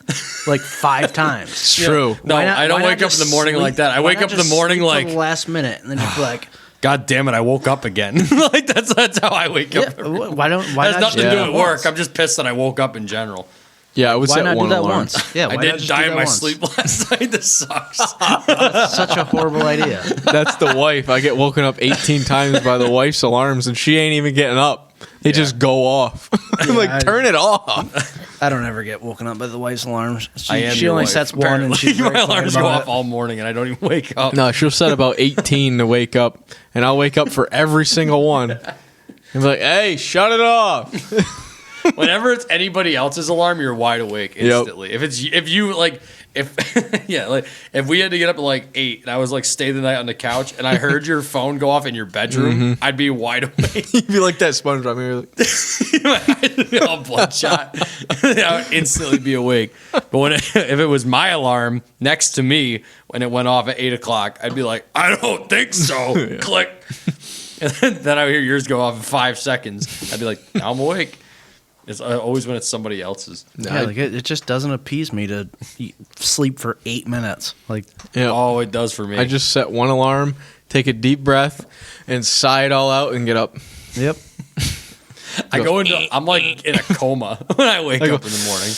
like 5 times. It's true. No, I don't wake up in the morning like that. I wake up in the morning like the last minute, and then you're like, God damn it, I woke up again. Like that's how I wake up. why It has not nothing to just do it with work. once? I'm just pissed that I woke up in general. Yeah, I would Why set not one do that alarm. once? Yeah, I why not didn't just die do in that my once? sleep last night. This sucks. Such a horrible idea. That's the wife. I get woken up 18 times by the wife's alarms, and she ain't even getting up. They just go off. I'm like, turn it off. I don't ever get woken up by the wife's alarms. I am She your only wife, sets one, and she's my very quiet alarms go about off it. all morning, and I don't even wake up. No, she'll set about 18 to wake up, and I'll wake up for every single one. And be like, hey, shut it off. Whenever it's anybody else's alarm, you're wide awake instantly. If we had to get up at like 8 and I was like stay the night on the couch and I heard your phone go off in your bedroom, I'd be wide awake. You'd be like that SpongeBob. You're like, All bloodshot. I would instantly be awake. But if it was my alarm next to me when it went off at 8 o'clock, I'd be like, I don't think so. Click. And then I would hear yours go off in 5 seconds. I'd be like, now I'm awake. It's always when it's somebody else's. Yeah, like it just doesn't appease me to sleep for 8 minutes. Like, yeah. Oh, it does for me. I just set one alarm, take a deep breath, and sigh it all out and get up. yep. I'm like in a coma when I wake up in the morning.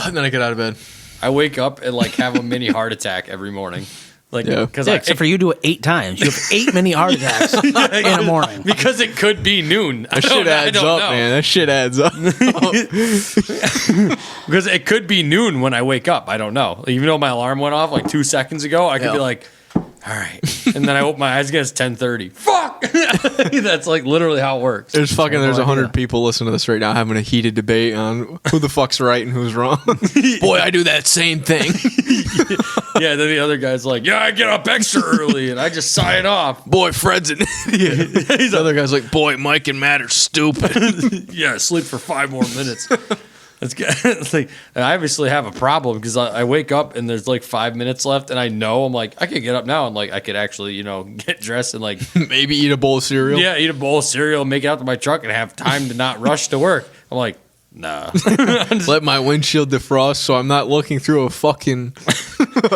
And then I get out of bed. I wake up and like have a mini heart attack every morning. Like, Yeah. because Yeah, except for you do it 8 times. You have 8 mini heart attacks in the morning. because it could be noon. That shit adds up, man. That shit adds up. Because it could be noon when I wake up. I don't know. Even though my alarm went off like 2 seconds ago, I could be like, all right. And then I open my eyes again, it's 10:30. Fuck! That's like literally how it works. There's 100 people listening to this right now having a heated debate on who the fuck's right and who's wrong. Boy, I do that same thing. Yeah, then the other guy's like, yeah, I get up extra early and I just sign off. Boy, Fred's an idiot. The other guy's like, boy, Mike and Matt are stupid. Yeah, sleep for 5 more minutes. It's good. It's like, I obviously have a problem because I wake up and there's like 5 minutes left, and I know I'm like I could get up now and like I could actually get dressed and like Maybe eat a bowl of cereal. eat a bowl of cereal, make it out to my truck, and have time to not rush to work. I'm like, nah. Let my windshield defrost so I'm not looking through a fucking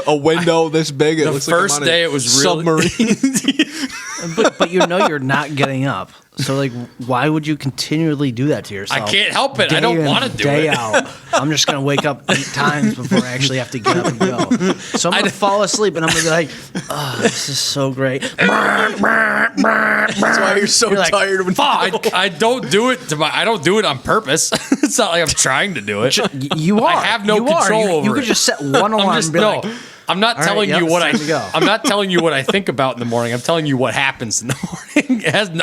a window this big. It The looks like I'm first on a day it was really submarine. but you know you're not getting up. So like, why would you continually do that to yourself? I can't help it. I don't want to do day it. out. I'm just gonna wake up 8 times before I actually have to get up and go. So I'm gonna fall asleep and I'm gonna be like, oh, this is so great. That's why you're so like, tired when I don't do it I don't do it on purpose. It's not like I'm trying to do it. You are. I have no You are. control over You it. could just set one alarm and be like, I'm not All right, telling yep, you what it's time to go. I'm not telling you what I think about in the morning. I'm telling you what happens in the morning.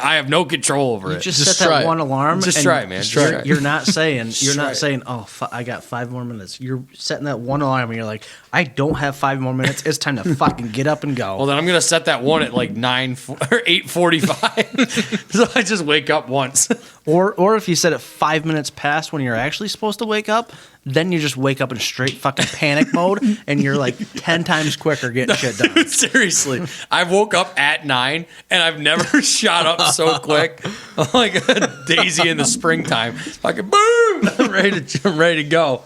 I have no control over it. just Just set try that it. one alarm. Just and try it, man. Just try it. You're not saying try it. Oh, I got 5 more minutes. You're setting that one alarm and you're like, I don't have 5 more minutes. It's time to fucking get up and go. Well, then I'm gonna set that one at like 8:45. So I just wake up once. Or if you set it 5 minutes past when you're actually supposed to wake up, then you just wake up in straight fucking panic mode and you're like 10 times quicker getting shit done. Seriously, I woke up at 9 and I've never shot up so quick. I'm like a daisy in the springtime. Fucking boom! I'm ready to go.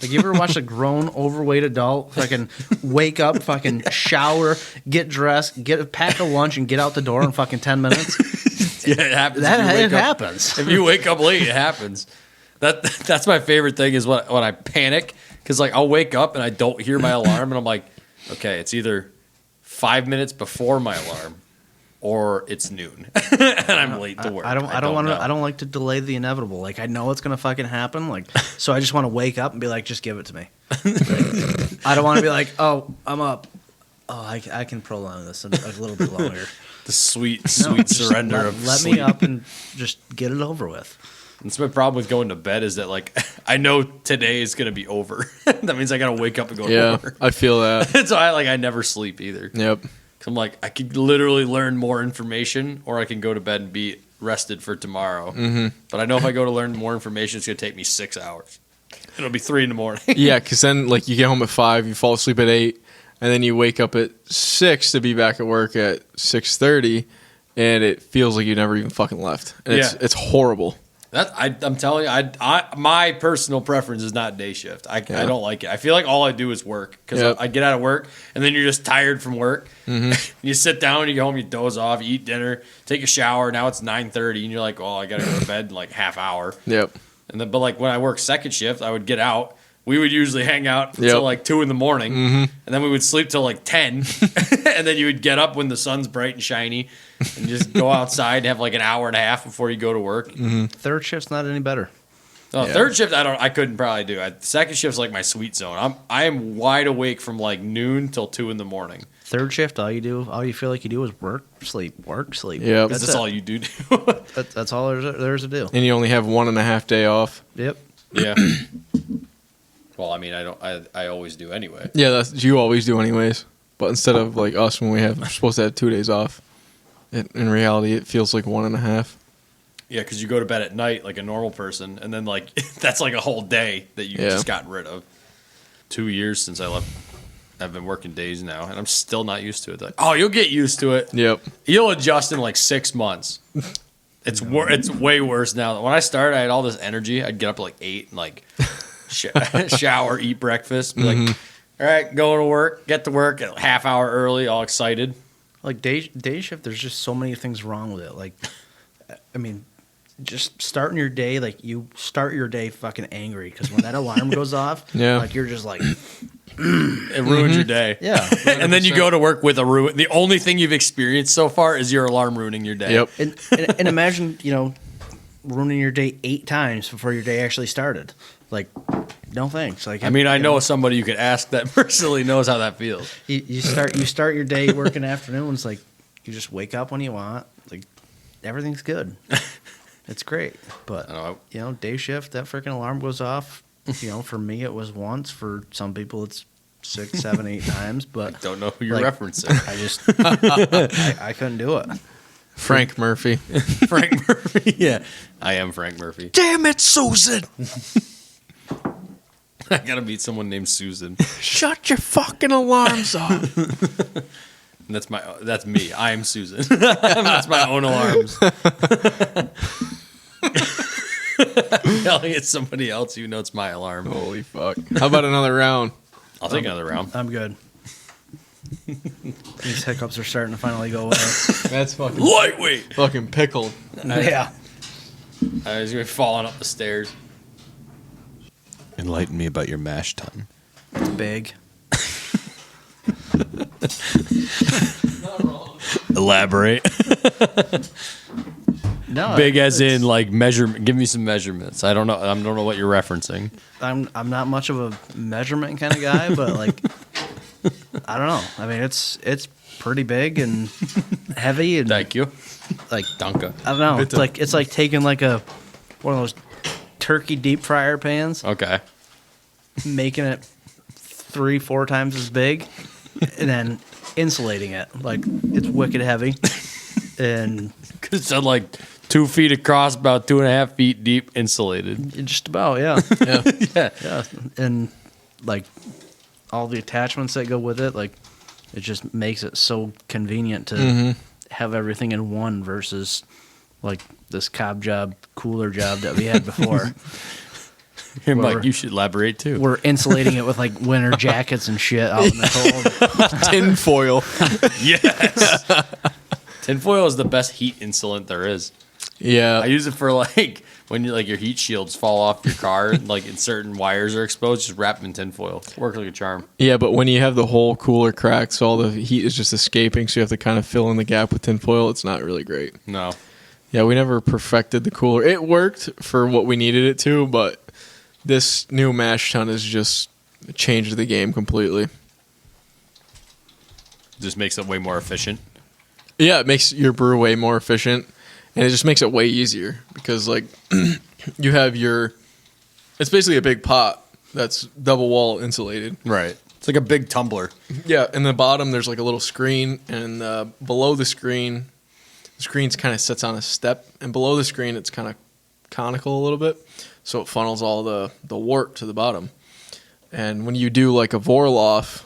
Like, you ever watch a grown, overweight adult fucking wake up, fucking shower, get dressed, get a pack of lunch, and get out the door in fucking 10 minutes? Yeah, it happens. It happens. If you wake up late, it happens. That's my favorite thing is when I panic because like I'll wake up and I don't hear my alarm and I'm like, okay, it's either 5 minutes before my alarm or it's noon and I'm late to work. I don't like to delay the inevitable. Like, I know it's gonna fucking happen. Like, so I just want to wake up and be like, just give it to me. I don't want to be like, oh, I'm up. Oh, I can prolong this a little bit longer. The sweet No, just surrender of let sleep. me up and just get it over with. That's my problem with going to bed is that like I know today is gonna be over. That means I gotta wake up and go to work. I feel that. So I never sleep either. Yep. Cause I'm like I could literally learn more information, or I can go to bed and be rested for tomorrow. Mm-hmm. But I know if I go to learn more information, it's gonna take me 6 hours. It'll be 3 a.m. Yeah, because then like you get home at 5, you fall asleep at 8, and then you wake up at 6 to be back at work at 6:30, and it feels like you never even fucking left. And it's horrible. I'm telling you, my personal preference is not day shift. I don't like it. I feel like all I do is work because I get out of work and then you're just tired from work. Mm-hmm. You sit down, you go home, you doze off, you eat dinner, take a shower. Now it's 9:30 and you're like, oh, I gotta go to bed in like half hour. Yep. And then, but like when I work second shift, I would get out. We would usually hang out until like 2 a.m, and then we would sleep till like 10, and then you would get up when the sun's bright and shiny, and just go outside and have like an hour and a half before you go to work. Mm-hmm. Third shift's not any better. Third shift, I couldn't probably do. Second shift's like my sweet zone. I am wide awake from like noon till 2 a.m. Third shift, all you feel like you do is work, sleep. Yep. That's all you do. That's all there's to do. And you only have 1.5 day off. Yep. Yeah. Well, I mean, I always do anyway. Yeah, that's you always do anyways. But instead of like us when we're supposed to have 2 days off, in reality it feels like 1.5. Yeah, because you go to bed at night like a normal person, and then like that's like a whole day that you just gotten rid of. 2 years since I left. I've been working days now, and I'm still not used to it. Like, oh, you'll get used to it. Yep. You'll adjust in like 6 months. It's way worse now. When I started, I had all this energy. I'd get up at like 8 and like shower, eat breakfast, be like, all right, going to work, get to work a half hour early, all excited. Like day shift, there's just so many things wrong with it. Like, I mean, just starting your day, like you start your day fucking angry because when that alarm goes off, like you're just like, it ruins your day. Yeah, and then you go to work with a ruin. The only thing you've experienced so far is your alarm ruining your day. Yep. And imagine, ruining your day 8 times before your day actually started. Like, no thanks. Like, I mean, I know somebody you could ask that personally knows how that feels. You start your day working afternoons. Like, you just wake up when you want. Like, everything's good. It's great. But day shift, that freaking alarm goes off. For me it was once. For some people it's 6, 7, 8 times. But I don't know who you're referencing. I just I couldn't do it. Frank Murphy. Frank Murphy. Yeah, I am Frank Murphy. Damn it, Susan! I gotta meet someone named Susan. Shut your fucking alarms off. And that's me. I am Susan. That's my own alarms. Yelling at somebody else, it's my alarm. Holy fuck. How about another round? I'll take another round. I'm good. These hiccups are starting to finally go away. That's fucking Lightweight. fucking pickled. Yeah. I was gonna be falling up the stairs. Enlighten me about your mash tun. It's big. Not wrong. Elaborate. No, Big as it's- in like measurement. Give me some measurements. I don't know what you're referencing. I'm not much of a measurement kind of guy, but like I don't know. I mean, it's pretty big and heavy and Thank you. like Dunka. I don't know. Bitte. It's like taking like one of those turkey deep fryer pans, Okay. making it 3-4 times as big, and then insulating it. Like it's wicked heavy, and It's like 2 feet across, about 2.5 feet deep, insulated. just about yeah, Yeah. Yeah. yeah, and like all the attachments that go with it, like it just makes it so convenient to have everything in one versus like this cob job, cooler job that we had before. Here, Well, Mike, you should elaborate too. We're insulating it with like winter jackets and shit out in the cold. Tin foil. Yes. Tinfoil is the best heat insulant there is. Yeah. I use it for like when you like your heat shields fall off your car, like and certain wires are exposed. Just wrap them in tinfoil. Works like a charm. Yeah, but when you have the whole cooler cracked, so all the heat is just escaping, so you have to kind of fill in the gap with tinfoil, it's not really great. No. Yeah, we never perfected the cooler. It worked for what we needed it to, but this new mash tun has just changed the game completely. Just makes it way more efficient. Yeah, it makes your brew way more efficient, and it just makes it way easier because, like, you have it's basically a big pot that's double wall insulated. Right. It's like a big tumbler. Yeah, in the bottom there's like a little screen, and below the screen's kind of sits on a step, and below the screen it's kind of conical a little bit, so it funnels all the wort to the bottom. And when you do like a Vorloff,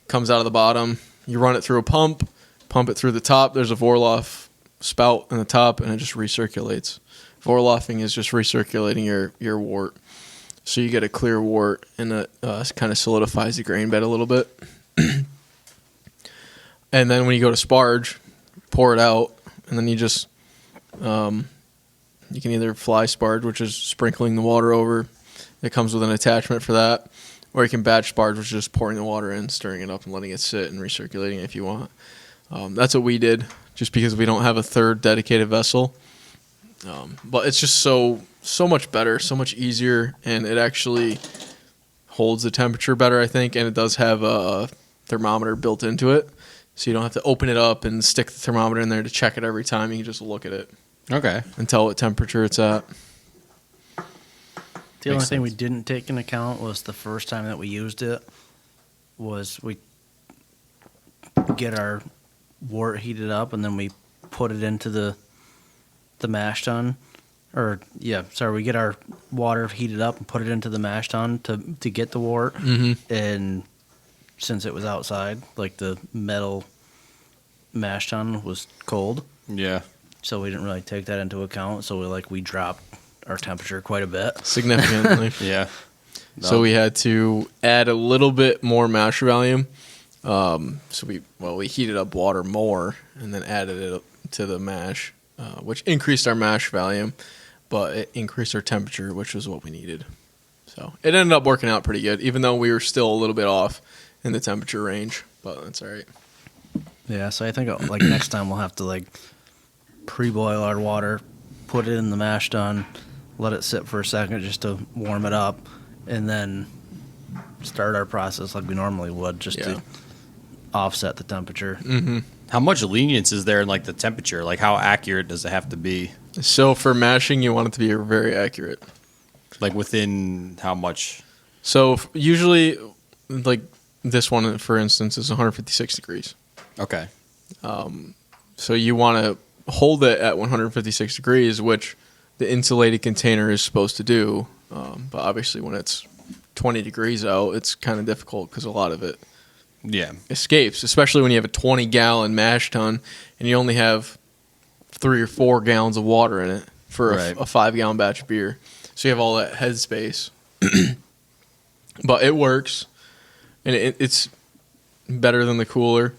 comes out of the bottom, you run it through a pump it through the top. There's a Vorloff spout in the top, and it just recirculates. Vorloffing is just recirculating your wort. So you get a clear wort, and it kind of solidifies the grain bed a little bit. And then when you go to sparge, pour it out, and then you just you can either fly sparge, which is sprinkling the water over. It comes with an attachment for that. Or you can batch sparge, which is just pouring the water in, stirring it up, and letting it sit and recirculating it if you want. That's what we did, just because we don't have a third dedicated vessel. But it's just so much better, so much easier, and it actually holds the temperature better, I think. And it does have a thermometer built into it, so you don't have to open it up and stick the thermometer in there to check it every time. You can just look at it Okay. and tell what temperature it's at. The only Makes thing we sense. didn't take into account was the first time that we used it was we get our wort heated up and then we put it into the mash tun. We get our water heated up and put it into the mash tun to get the wort. Mm-hmm. And since it was outside, like the metal mash tun was cold, Yeah. so we didn't really take that into account. So we dropped our temperature quite a bit. Significantly. Yeah. So we had to add a little bit more mash volume. So we heated up water more and then added it to the mash, which increased our mash volume, but it increased our temperature, which was what we needed. So it ended up working out pretty good, even though we were still a little bit off in the temperature range, but that's all right. Yeah, so I think like next time we'll have to like pre-boil our water, put it in the mash tun, let it sit for a second just to warm it up, and then start our process like we normally would, just Yeah. to offset the temperature. Mm-hmm. How much lenience is there in like the temperature? Like how accurate does it have to be? So for mashing, you want it to be very accurate. Like within how much? So usually, like this one, for instance, is 156 degrees. Okay. So you want to hold it at 156 degrees, which the insulated container is supposed to do. But obviously when it's 20 degrees out, it's kind of difficult because a lot of it Yeah. escapes, especially when you have a 20-gallon mash tun and you only have 3 or 4 gallons of water in it for Right. a 5-gallon batch of beer. So you have all that headspace. But it works. And it's better than the cooler.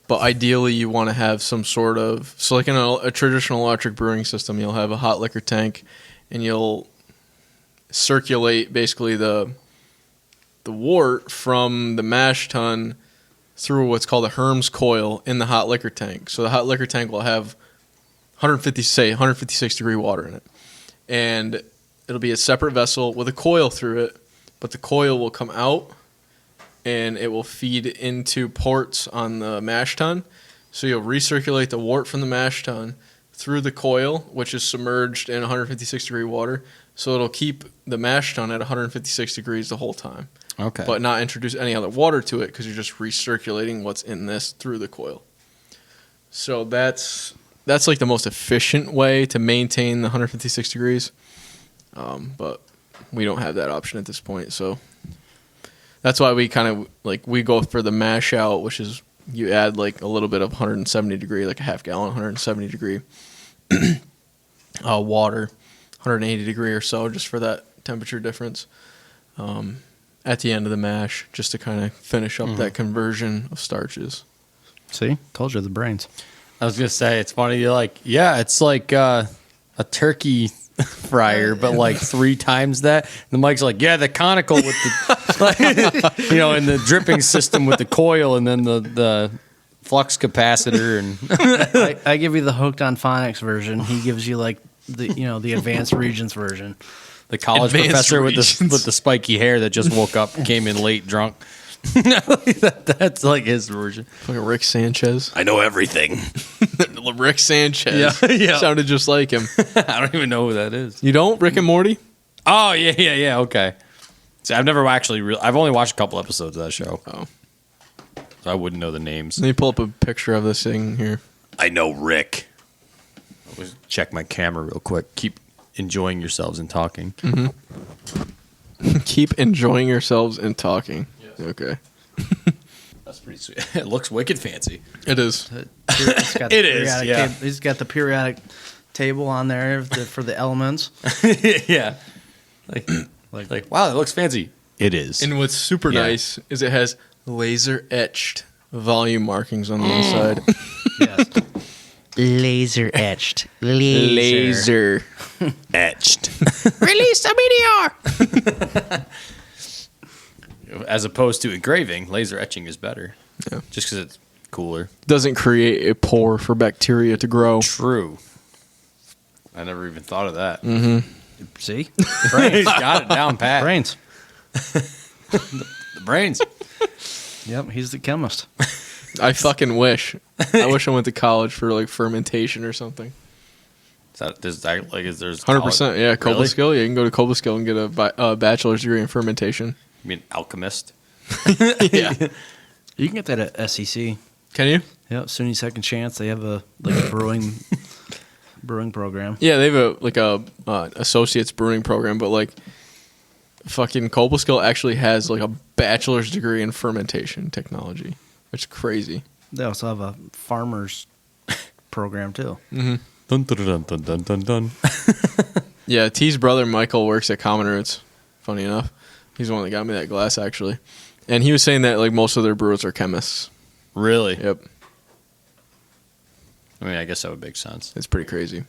But ideally, you want to have some sort of... So like in a traditional electric brewing system, you'll have a hot liquor tank, and you'll circulate basically the wort from the mash tun through what's called a Herms coil in the hot liquor tank. So the hot liquor tank will have 156 degree water in it. And it'll be a separate vessel with a coil through it, but the coil will come out and it will feed into ports on the mash tun. So you'll recirculate the wort from the mash tun through the coil, which is submerged in 156 degree water. So it'll keep the mash tun at 156 degrees the whole time. Okay. But not introduce any other water to it because you're just recirculating what's in this through the coil. So that's like the most efficient way to maintain the 156 degrees. But we don't have that option at this point, so that's why we kind of like we go for the mash out, which is you add like a little bit of 170 degree, like a half gallon 170 degree water, 180 degree or so, just for that temperature difference at the end of the mash, just to kind of finish up that conversion of starches. See, told you the brains. I was gonna say it's funny. You're like, yeah, it's like a turkey fryer, but like 3 times that. And Mike's like, yeah, the conical with the, in the dripping system with the coil, and then the flux capacitor, and I give you the Hooked on Phonics version. He gives you like the Advanced Regions version. the college Advanced professor with regions. the spiky hair that just woke up, came in late drunk. That's like his version. Like a Rick Sanchez. I know everything. Rick Sanchez. Yeah. Sounded just like him. I don't even know who that is. You don't? Rick and Morty? Oh, yeah, okay. See, I've never actually... I've only watched a couple episodes of that show. Oh. So I wouldn't know the names. Let me pull up a picture of this thing here. I know Rick. I'll check my camera real quick. Keep enjoying yourselves and talking. Keep enjoying yourselves and talking. Yes. Okay. That's pretty sweet. It looks wicked fancy. It is. It is, yeah. He's got the periodic table on there for the elements. Yeah. Like, wow, that looks fancy. It is. And what's super nice is it has laser etched volume markings on the inside. Yes. Laser etched. Laser etched. Release a meteor. As opposed to engraving, laser etching is better. Yeah. Just because it's cooler. Doesn't create a pore for bacteria to grow. True. I never even thought of that. See? Brains. Got it down pat. Brains. The brains. Yep, he's the chemist. I fucking wish. I wish I went to college for like fermentation or something. Is there's 100%. Yeah, Really? Cobleskill. Yeah, you can go to Cobleskill and get a bachelor's degree in fermentation. You mean alchemist? Yeah. You can get that at SEC. Can you? Yep, SUNY Second Chance. They have a brewing program. Yeah, they have a associate's brewing program, but like fucking Cobleskill actually has like a bachelor's degree in fermentation technology. Which is crazy. They also have a farmer's program too. Dun, dun, dun, dun, dun, dun, dun. Yeah, T's brother Michael works at Common Roots. Funny enough, he's the one that got me that glass actually, and he was saying that like most of their brewers are chemists. Really? Yep, I mean, I guess that would make sense. it's pretty crazy.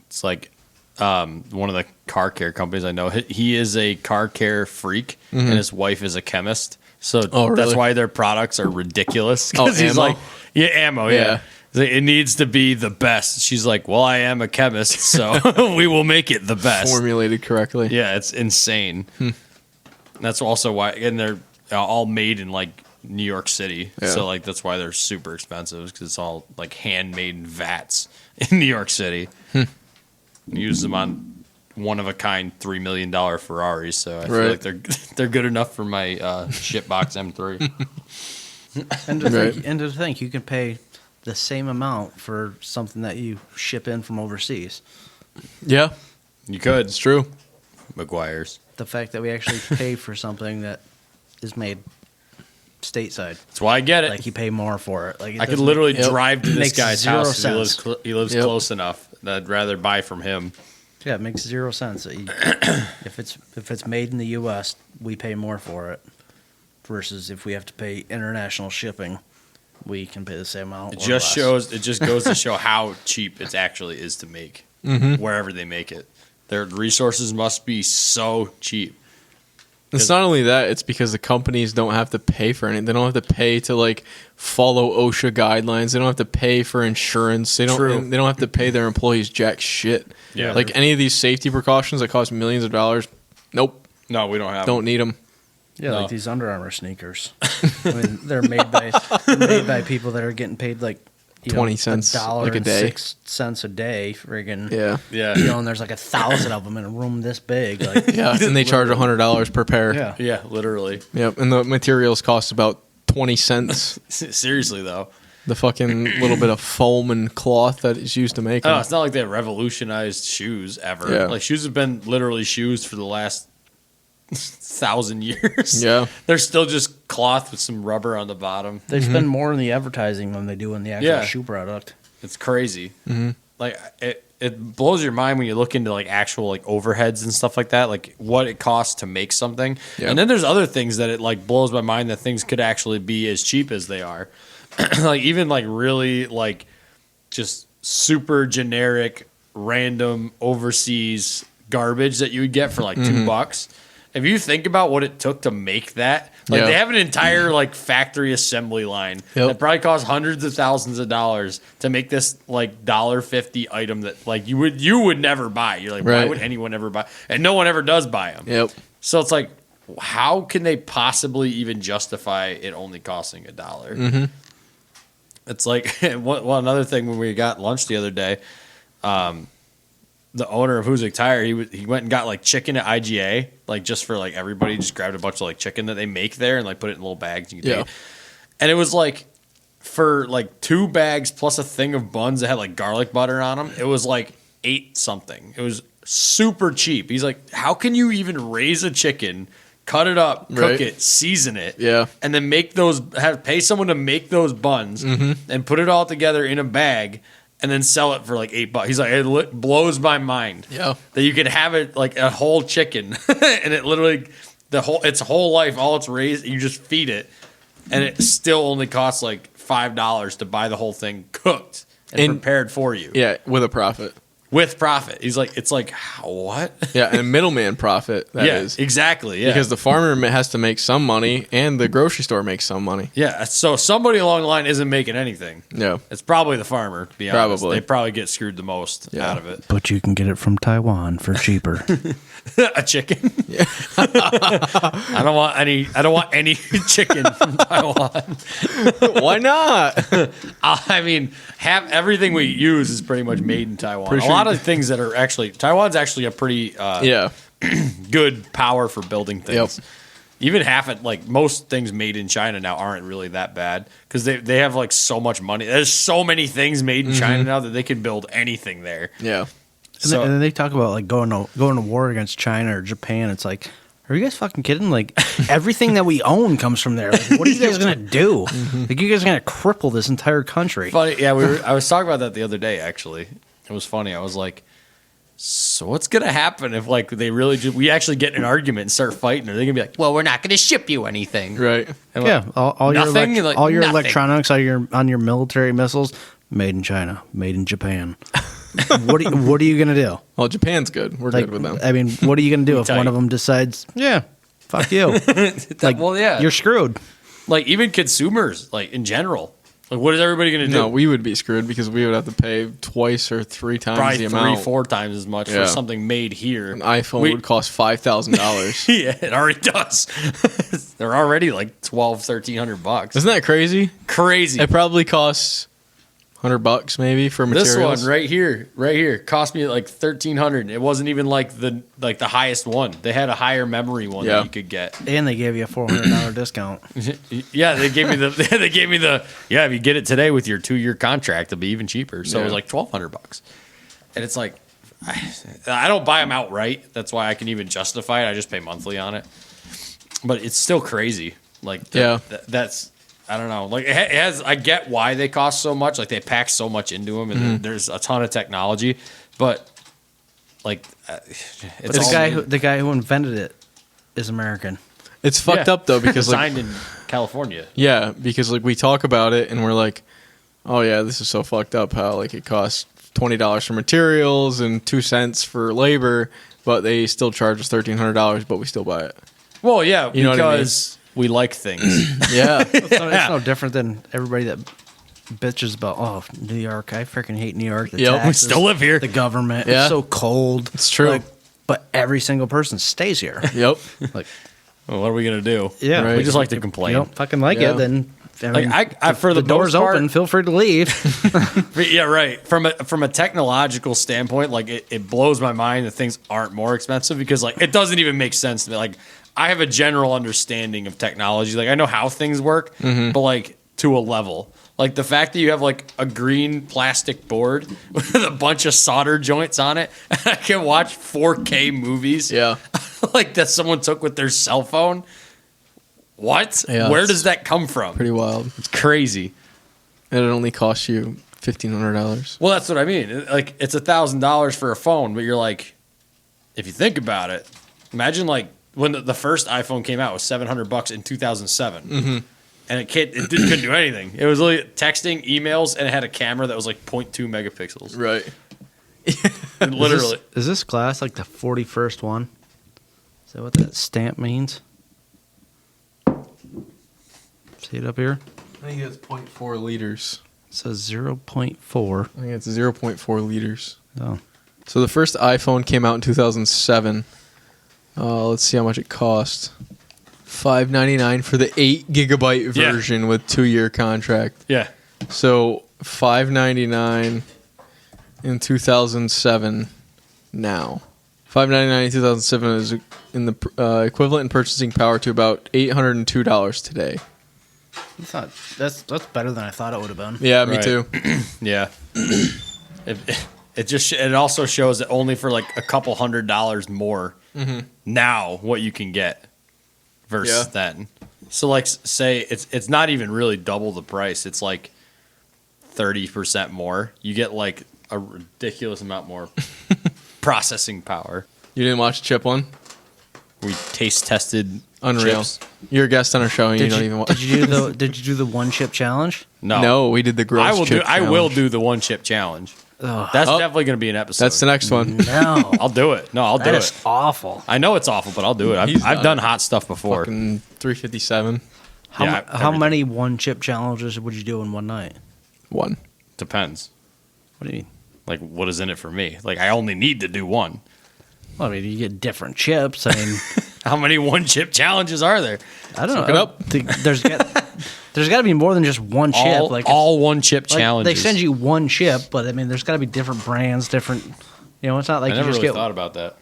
It's like one of the car care companies I know. He is a car care freak, and his wife is a chemist. So really? That's why their products are ridiculous. Oh, He's ammo? like, yeah, ammo, yeah. He's like, it needs to be the best. She's like, well, I am a chemist, so we will make it the best. Formulated correctly. Yeah, it's insane. That's also why, and they're all made in like New York City. Yeah. So like that's why they're super expensive because it's all like handmade in vats in New York City. Use them on one of a kind $3 million Ferraris. So I feel like they're good enough for my shitbox M3. And to think you can pay the same amount for something that you ship in from overseas. Yeah, You could. it's true. McGuire's. The fact that we actually pay for something that is made stateside, That's why I get it. like you pay more for it. Like it I could doesn't- literally Yep. drive to this Makes guy's zero house. 'Cause sense. He lives Yep. close enough that I'd rather buy from him. Yeah, it makes 0 sense. That if it's made in the U.S., we pay more for it. versus if we have to pay international shipping, we can pay the same amount. It or just less. it just goes to show how cheap it actually is to make wherever they make it. Their resources must be so cheap. It's not only that; it's because the companies don't have to pay for anything. They don't have to pay to like follow OSHA guidelines. They don't have to pay for insurance. They don't. True. They don't have to pay their employees jack shit. Yeah. Like any of these safety precautions that cost millions of dollars. Nope. No, we don't have. Don't need them. Yeah, No. like these Under Armour sneakers. I mean, they're made by people that are getting paid like 20 cents, like a day. 6 cents a day, friggin'. Yeah. Yeah. And there's like 1,000 of them in a room this big. Like, Yeah, and they charge $100 per pair. yeah. Yeah, literally. Yep, and the materials cost about 20 cents. Seriously though. The fucking little bit of foam and cloth that is used to make them. Oh, it's not like they revolutionized shoes ever. Yeah. Like shoes have been literally shoes for the last 1,000 years. Yeah. They're still just cloth with some rubber on the bottom. They spend more in the advertising than they do in the actual Yeah. shoe product. It's crazy. Like it blows your mind when you look into like actual like overheads and stuff like that, like what it costs to make something. Yeah. And then there's other things that it like blows my mind that things could actually be as cheap as they are. Like even like really like just super generic random overseas garbage that you would get for like $2. If you think about what it took to make that, like Yeah. they have an entire like factory assembly line Yep. that probably costs hundreds of thousands of dollars to make this like $1.50 item that like you would never buy. You're like, why Right. would anyone ever buy? And no one ever does buy them. Yep. So it's like, how can they possibly even justify it only costing $1? It's like another thing when we got lunch the other day. The owner of Hoosick Tire, he went and got like chicken at IGA, like just for like everybody, just grabbed a bunch of like chicken that they make there and like put it in little bags. And you can Yeah. take it. And it was like for like 2 bags plus a thing of buns that had like garlic butter on them. It was like 8 something. It was super cheap. He's like, how can you even raise a chicken, cut it up, cook Right. it, season it, Yeah. and then pay someone to make those buns and put it all together in a bag and then sell it for like $8. He's like, it blows my mind Yeah. that you could have it like a whole chicken and it literally its whole life, all it's raised, you just feed it, and it still only costs like $5 to buy the whole thing cooked and prepared for you. Yeah, with a profit. With profit. He's like, it's like, what? Yeah, and a middleman profit, that is. Yeah, exactly. Yeah. Because the farmer has to make some money and the grocery store makes some money. Yeah, so somebody along the line isn't making anything. Yeah. It's probably the farmer, to be honest. Probably. They probably get screwed the most Yeah. out of it. But you can get it from Taiwan for cheaper. A chicken? Yeah. I don't want any chicken from Taiwan. Why not? I mean, everything we use is pretty much made in Taiwan. Pretty A sure lot of things that are actually Taiwan's actually a pretty Yeah. good power for building things. Yep. Even half it, like most things made in China now aren't really that bad because they have like so much money. There's so many things made in China now that they can build anything there. Yeah. So and then they talk about like going to war against China or Japan. It's like, are you guys fucking kidding? Like everything that we own comes from there. Like, what are you guys gonna do? Like you guys are gonna cripple this entire country. funny, yeah. I was talking about that the other day. Actually, it was funny. I was like, so what's gonna happen if like we actually get in an argument and start fighting? Are they gonna be like, well, we're not gonna ship you anything? Right. And Yeah, all your Nothing? Like, all your nothing. electronics, on your military missiles, made in China, made in Japan. What are you gonna do? Well, Japan's good. We're Like, good with them. I mean, what are you gonna do if tight. one of them decides, yeah, fuck you? Like, well, yeah. you're screwed. Like even consumers, like in general, like what is everybody gonna do? No, we would be screwed because we would have to pay twice or 3 times Probably the 3, amount. 4 times as much Yeah. for something made here. An iPhone would cost $5,000. Yeah, it already does. They're already like $1,200-$1,300. Isn't that crazy? Crazy. It probably costs $100 maybe for This materials. one right here, cost me like $1,300. It wasn't even like the highest one. They had a higher memory one Yeah. that you could get. And they gave you a $400 discount. Yeah, they gave me the if you get it today with your 2-year contract, it'll be even cheaper. So it was Yeah. like $1,200. And it's like I don't buy them outright. That's why I can even justify it. I just pay monthly on it. But it's still crazy. Like Yeah. that's I don't know. Like it has. I get why they cost so much. Like they pack so much into them, and there's a ton of technology. But like, it's The all guy made- the guy who invented it is American. It's fucked up though because like, designed in California. yeah, because like we talk about it and we're like, oh yeah, this is so fucked up how like it costs $20 for materials and 2 cents for labor, but they still charge us $1,300, but we still buy it. Well, yeah, You know what I mean? because we like things. Yeah, It's no different than everybody that bitches about, oh, New York. I freaking hate New York. The Yep. We taxes, still live here. The government. Yeah. It's so cold. It's true. But every single person stays here. yep. Like, Well, what are we gonna do? yeah. Right. We just like to If complain. you don't fucking like Yeah. it, then I for the door's most part- open. Feel free to leave. Yeah, right. From a technological standpoint, like it blows my mind that things aren't more expensive because like it doesn't even make sense to me. Like I have a general understanding of technology. Like I know how things work, but like to a level. Like the fact that you have like a green plastic board with a bunch of solder joints on it, and I can watch 4K movies. Yeah. Like that someone took with their cell phone. What? Yeah, Where it's does that come from? Pretty wild. It's crazy. And it only costs you $1,500. Well, that's what I mean. Like, it's $1,000 for a phone, but you're like, if you think about it, imagine like when the first iPhone came out, it was $700 in 2007, and it couldn't do anything. It was literally texting, emails, and it had a camera that was like 0.2 megapixels. Right. Literally. Is this glass like the 41st one? Is that what that stamp means? See it up here? I think it's 0.4 liters. It says 0.4. I think it's 0.4 liters. Oh. So the first iPhone came out in 2007. Let's see how much it cost. $599 for the 8 gigabyte version with 2-year contract. Yeah. So $599 in 2007 now. $599 in 2007 is in the equivalent in purchasing power to about $802 today. That's better than I thought it would have been. Yeah, me Right. too. Yeah. It also shows that only for like a couple $100 more now what you can get versus then. So like say it's not even really double the price. It's like 30% more. You get like a ridiculous amount more processing power. You didn't watch Chip one? We taste tested Unreal. chips. You're a guest on our show and you don't even watch. Did you do the one chip challenge? No, we did the gross I will chip will challenge. do the one chip challenge. Ugh. That's Oh. definitely going to be an episode. That's the next one. No. I'll do it. No, I'll do That it. is awful. I know it's awful, but I'll do it. He's I've done done hot stuff before. Fucking 357. Yeah, How everything. many one chip challenges would you do in one night? One. Depends. What do you mean? Like, what is in it for me? Like, I only need to do one. Well, I mean, you get different chips. I mean, How many one chip challenges are there? I don't know. Look it up. There's got to be more than just one chip. All one chip like, challenges. they send you one chip, but I mean, there's got to be different brands, different. You know, it's not like I you never just really get. thought about that.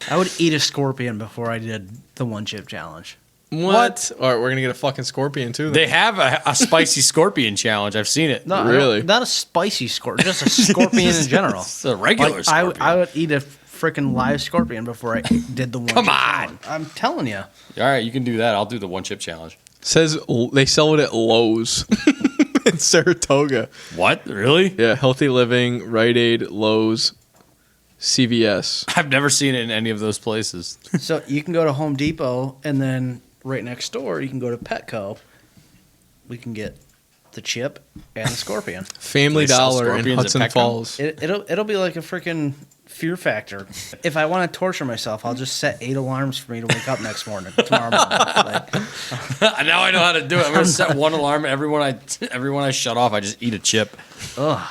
I would eat a scorpion before I did the one chip challenge. What? All right, we're going to get a fucking scorpion too. Then. They have a spicy scorpion challenge. I've seen it. No, I don't- Really? not a spicy scorpion, just a scorpion in general. It's a regular Like, scorpion. I would eat a freaking live scorpion before I did the one. Come chip on. challenge. I'm telling you. All right, you can do that. I'll do the one chip challenge. Says they sell it at Lowe's in Saratoga. What? Really? Yeah, Healthy Living, Rite Aid, Lowe's, CVS. I've never seen it in any of those places. So you can go to Home Depot, and then right next door you can go to Petco. We can get the chip and the scorpion. Family They sell Dollar in scorpions at Hudson Petco? Falls. It'll be like a freaking Fear Factor. If I want to torture myself, I'll just set 8 alarms for me to wake up next morning, tomorrow morning. Like, Now I know how to do it. I'm gonna set one alarm. Everyone I shut off, I just eat a chip. ugh.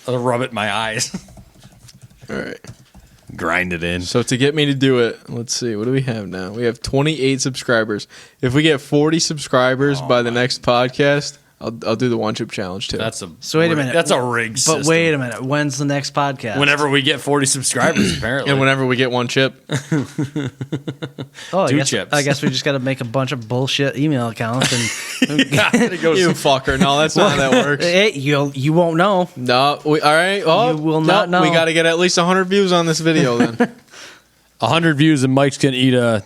I'll rub it in my eyes. All right. Grind it in. So to get me to do it, let's see. What do we have now? We have 28 subscribers. If we get 40 subscribers by the next podcast, I'll do the one chip challenge too. That's a So wait a minute. That's a rigged system. But wait a minute. When's the next podcast? Whenever we get 40 subscribers, apparently. and whenever we get one chip, Oh, Two I guess, chips. I guess we just got to make a bunch of bullshit email accounts and It goes- you fucker. No, that's not how that works. hey, you won't know. No, all right. Oh, You will not know. We got to get at least 100 views on this video then. 100 views and Mike's gonna eat a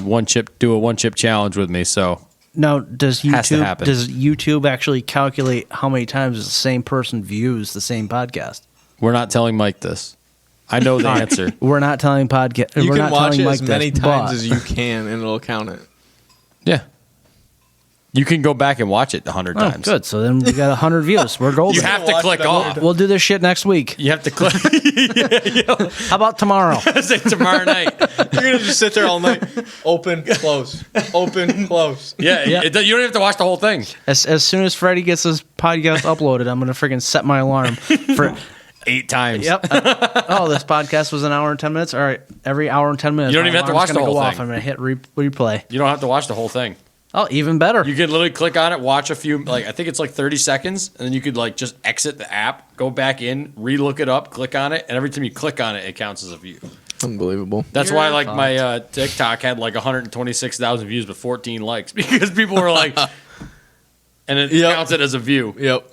one chip challenge with me. So Now, does Has to happen. YouTube actually calculate how many times the same person views the same podcast? we're not telling Mike this. I know the answer. We're not telling podcast. You we're can not watch telling it Mike as many this, times but as you can, and it'll count it. Yeah. You can go back and watch it 100 Oh, times. good. So then we got 100 views. We're golden. You have to click off. We'll do this shit next week. You have to click. How about tomorrow? Say tomorrow night. You're gonna just sit there all night. Open, close. Open, close. Yeah, Yeah. you don't even have to watch the whole thing. As soon as Freddie gets his podcast uploaded, I'm gonna freaking set my alarm for. 8 times. Yep. Oh, this podcast was an hour and 10 minutes. All right, every hour and 10 minutes. You don't my even have to alarm's watch the gonna whole go thing. off. I'm gonna hit replay. You don't have to watch the whole thing. Oh, even better. You can literally click on it, watch a few, like I think it's like 30 seconds, and then you could like just exit the app, go back in, re-look it up, click on it, and every time you click on it, it counts as a view. Unbelievable. That's You're why like fucked. my TikTok had like 126,000 views but 14 likes because people were like, and it counts it as a view. Yep.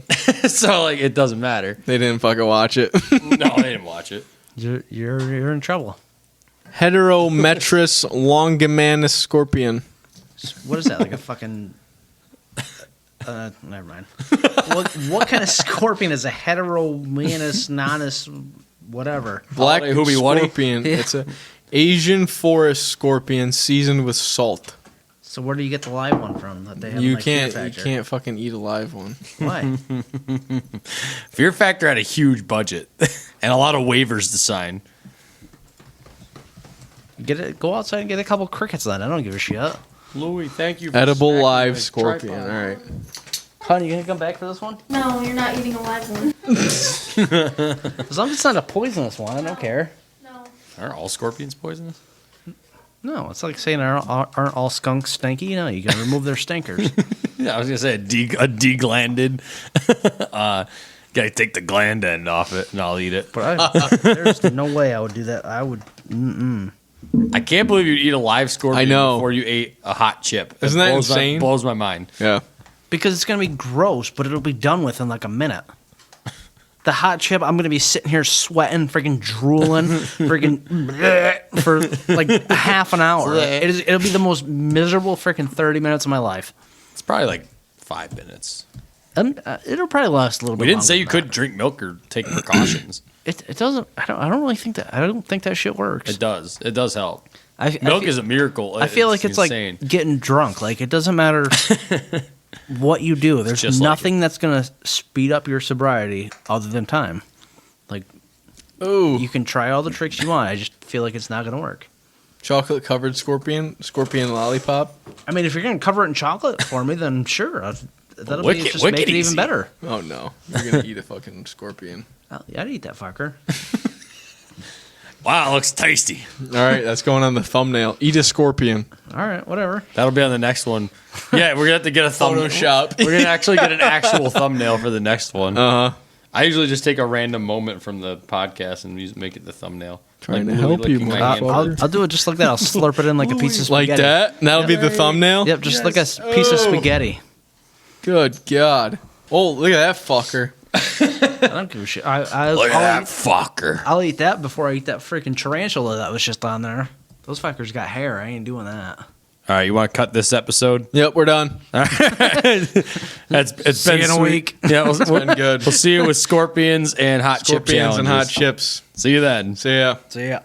So like it doesn't matter. They didn't fucking watch it. No, they didn't watch it. You're in trouble. Heterometrus longimanus scorpion. What is that? Like a fucking. Never mind. What kind of scorpion is a heteromanus nonus whatever? Black Holiday Hoobie Wuddy? scorpion. It's a Asian forest scorpion seasoned with salt. So where do you get the live one from? That they have in, You like, Fear can't. You Factor? can't fucking eat a live one. Why? Fear Factor had a huge budget and a lot of waivers to sign. Get it. Go outside and get a couple crickets. Then I don't give a shit. Louis, thank you for Edible smacking live my scorpion. tripod. All right. Honey, you gonna come back for this one? No, you're not eating a live one. As long as it's not a poisonous one, I don't care. No. Are all scorpions poisonous? No, it's like saying aren't all skunks stinky? No, you can remove their stinkers. Yeah, I was gonna say a deglanded. Gotta take the gland end off it, and I'll eat it. But there's no way I would do that. I would. I can't believe you'd eat a live scorpion I know. before you ate a hot chip. Isn't that blows insane? Blows my mind. Yeah. Because it's gonna be gross, but it'll be done with in like a minute. The hot chip, I'm gonna be sitting here sweating, freaking drooling, freaking for like a half an hour. It'll be the most miserable freaking 30 minutes of my life. It's probably like 5 minutes. It'll probably last a little bit. We didn't longer say you than couldn't drink milk or take precautions. that. It doesn't. I don't really think that. I don't think that shit works. It does. It does help. feel, Milk is a miracle. I feel like it's insane. like getting drunk. Like it doesn't matter what you do. There's just like nothing that's gonna speed up your sobriety other than time. Like Ooh. you can try all the tricks you want. I just feel like it's not gonna work. Chocolate covered scorpion lollipop. I mean, if you're gonna cover it in chocolate for me, then sure. That'll Wicked- be just wicked make it easy. even better. Oh no, you're gonna eat a fucking scorpion. I'd eat that fucker. Wow, it looks tasty. All right, that's going on the thumbnail. Eat a scorpion. All right, whatever. That'll be on the next one. Yeah, we're gonna have to get a thumbnail. Photoshop. We're gonna actually get an actual thumbnail for the next one. Uh huh. I usually just take a random moment from the podcast and make it the thumbnail. Trying to Louis help you, licking my motherfucker. hand. I'll do it just like that. I'll slurp it in like a piece of Like spaghetti. that? That'll be the thumbnail. Yep, just like a piece of spaghetti. Good God. Oh, look at that fucker. I don't give a shit. Look at that fucker. I'll eat that before I eat that freaking tarantula that was just on there. Those fuckers got hair. I ain't doing that. All right, you want to cut this episode? Yep, we're done. It's See been you in a sweet. week. Yeah, It's been good. We'll see you with scorpions and hot chip Scorpions and hot challenges. chips. See you then. See ya. So yeah.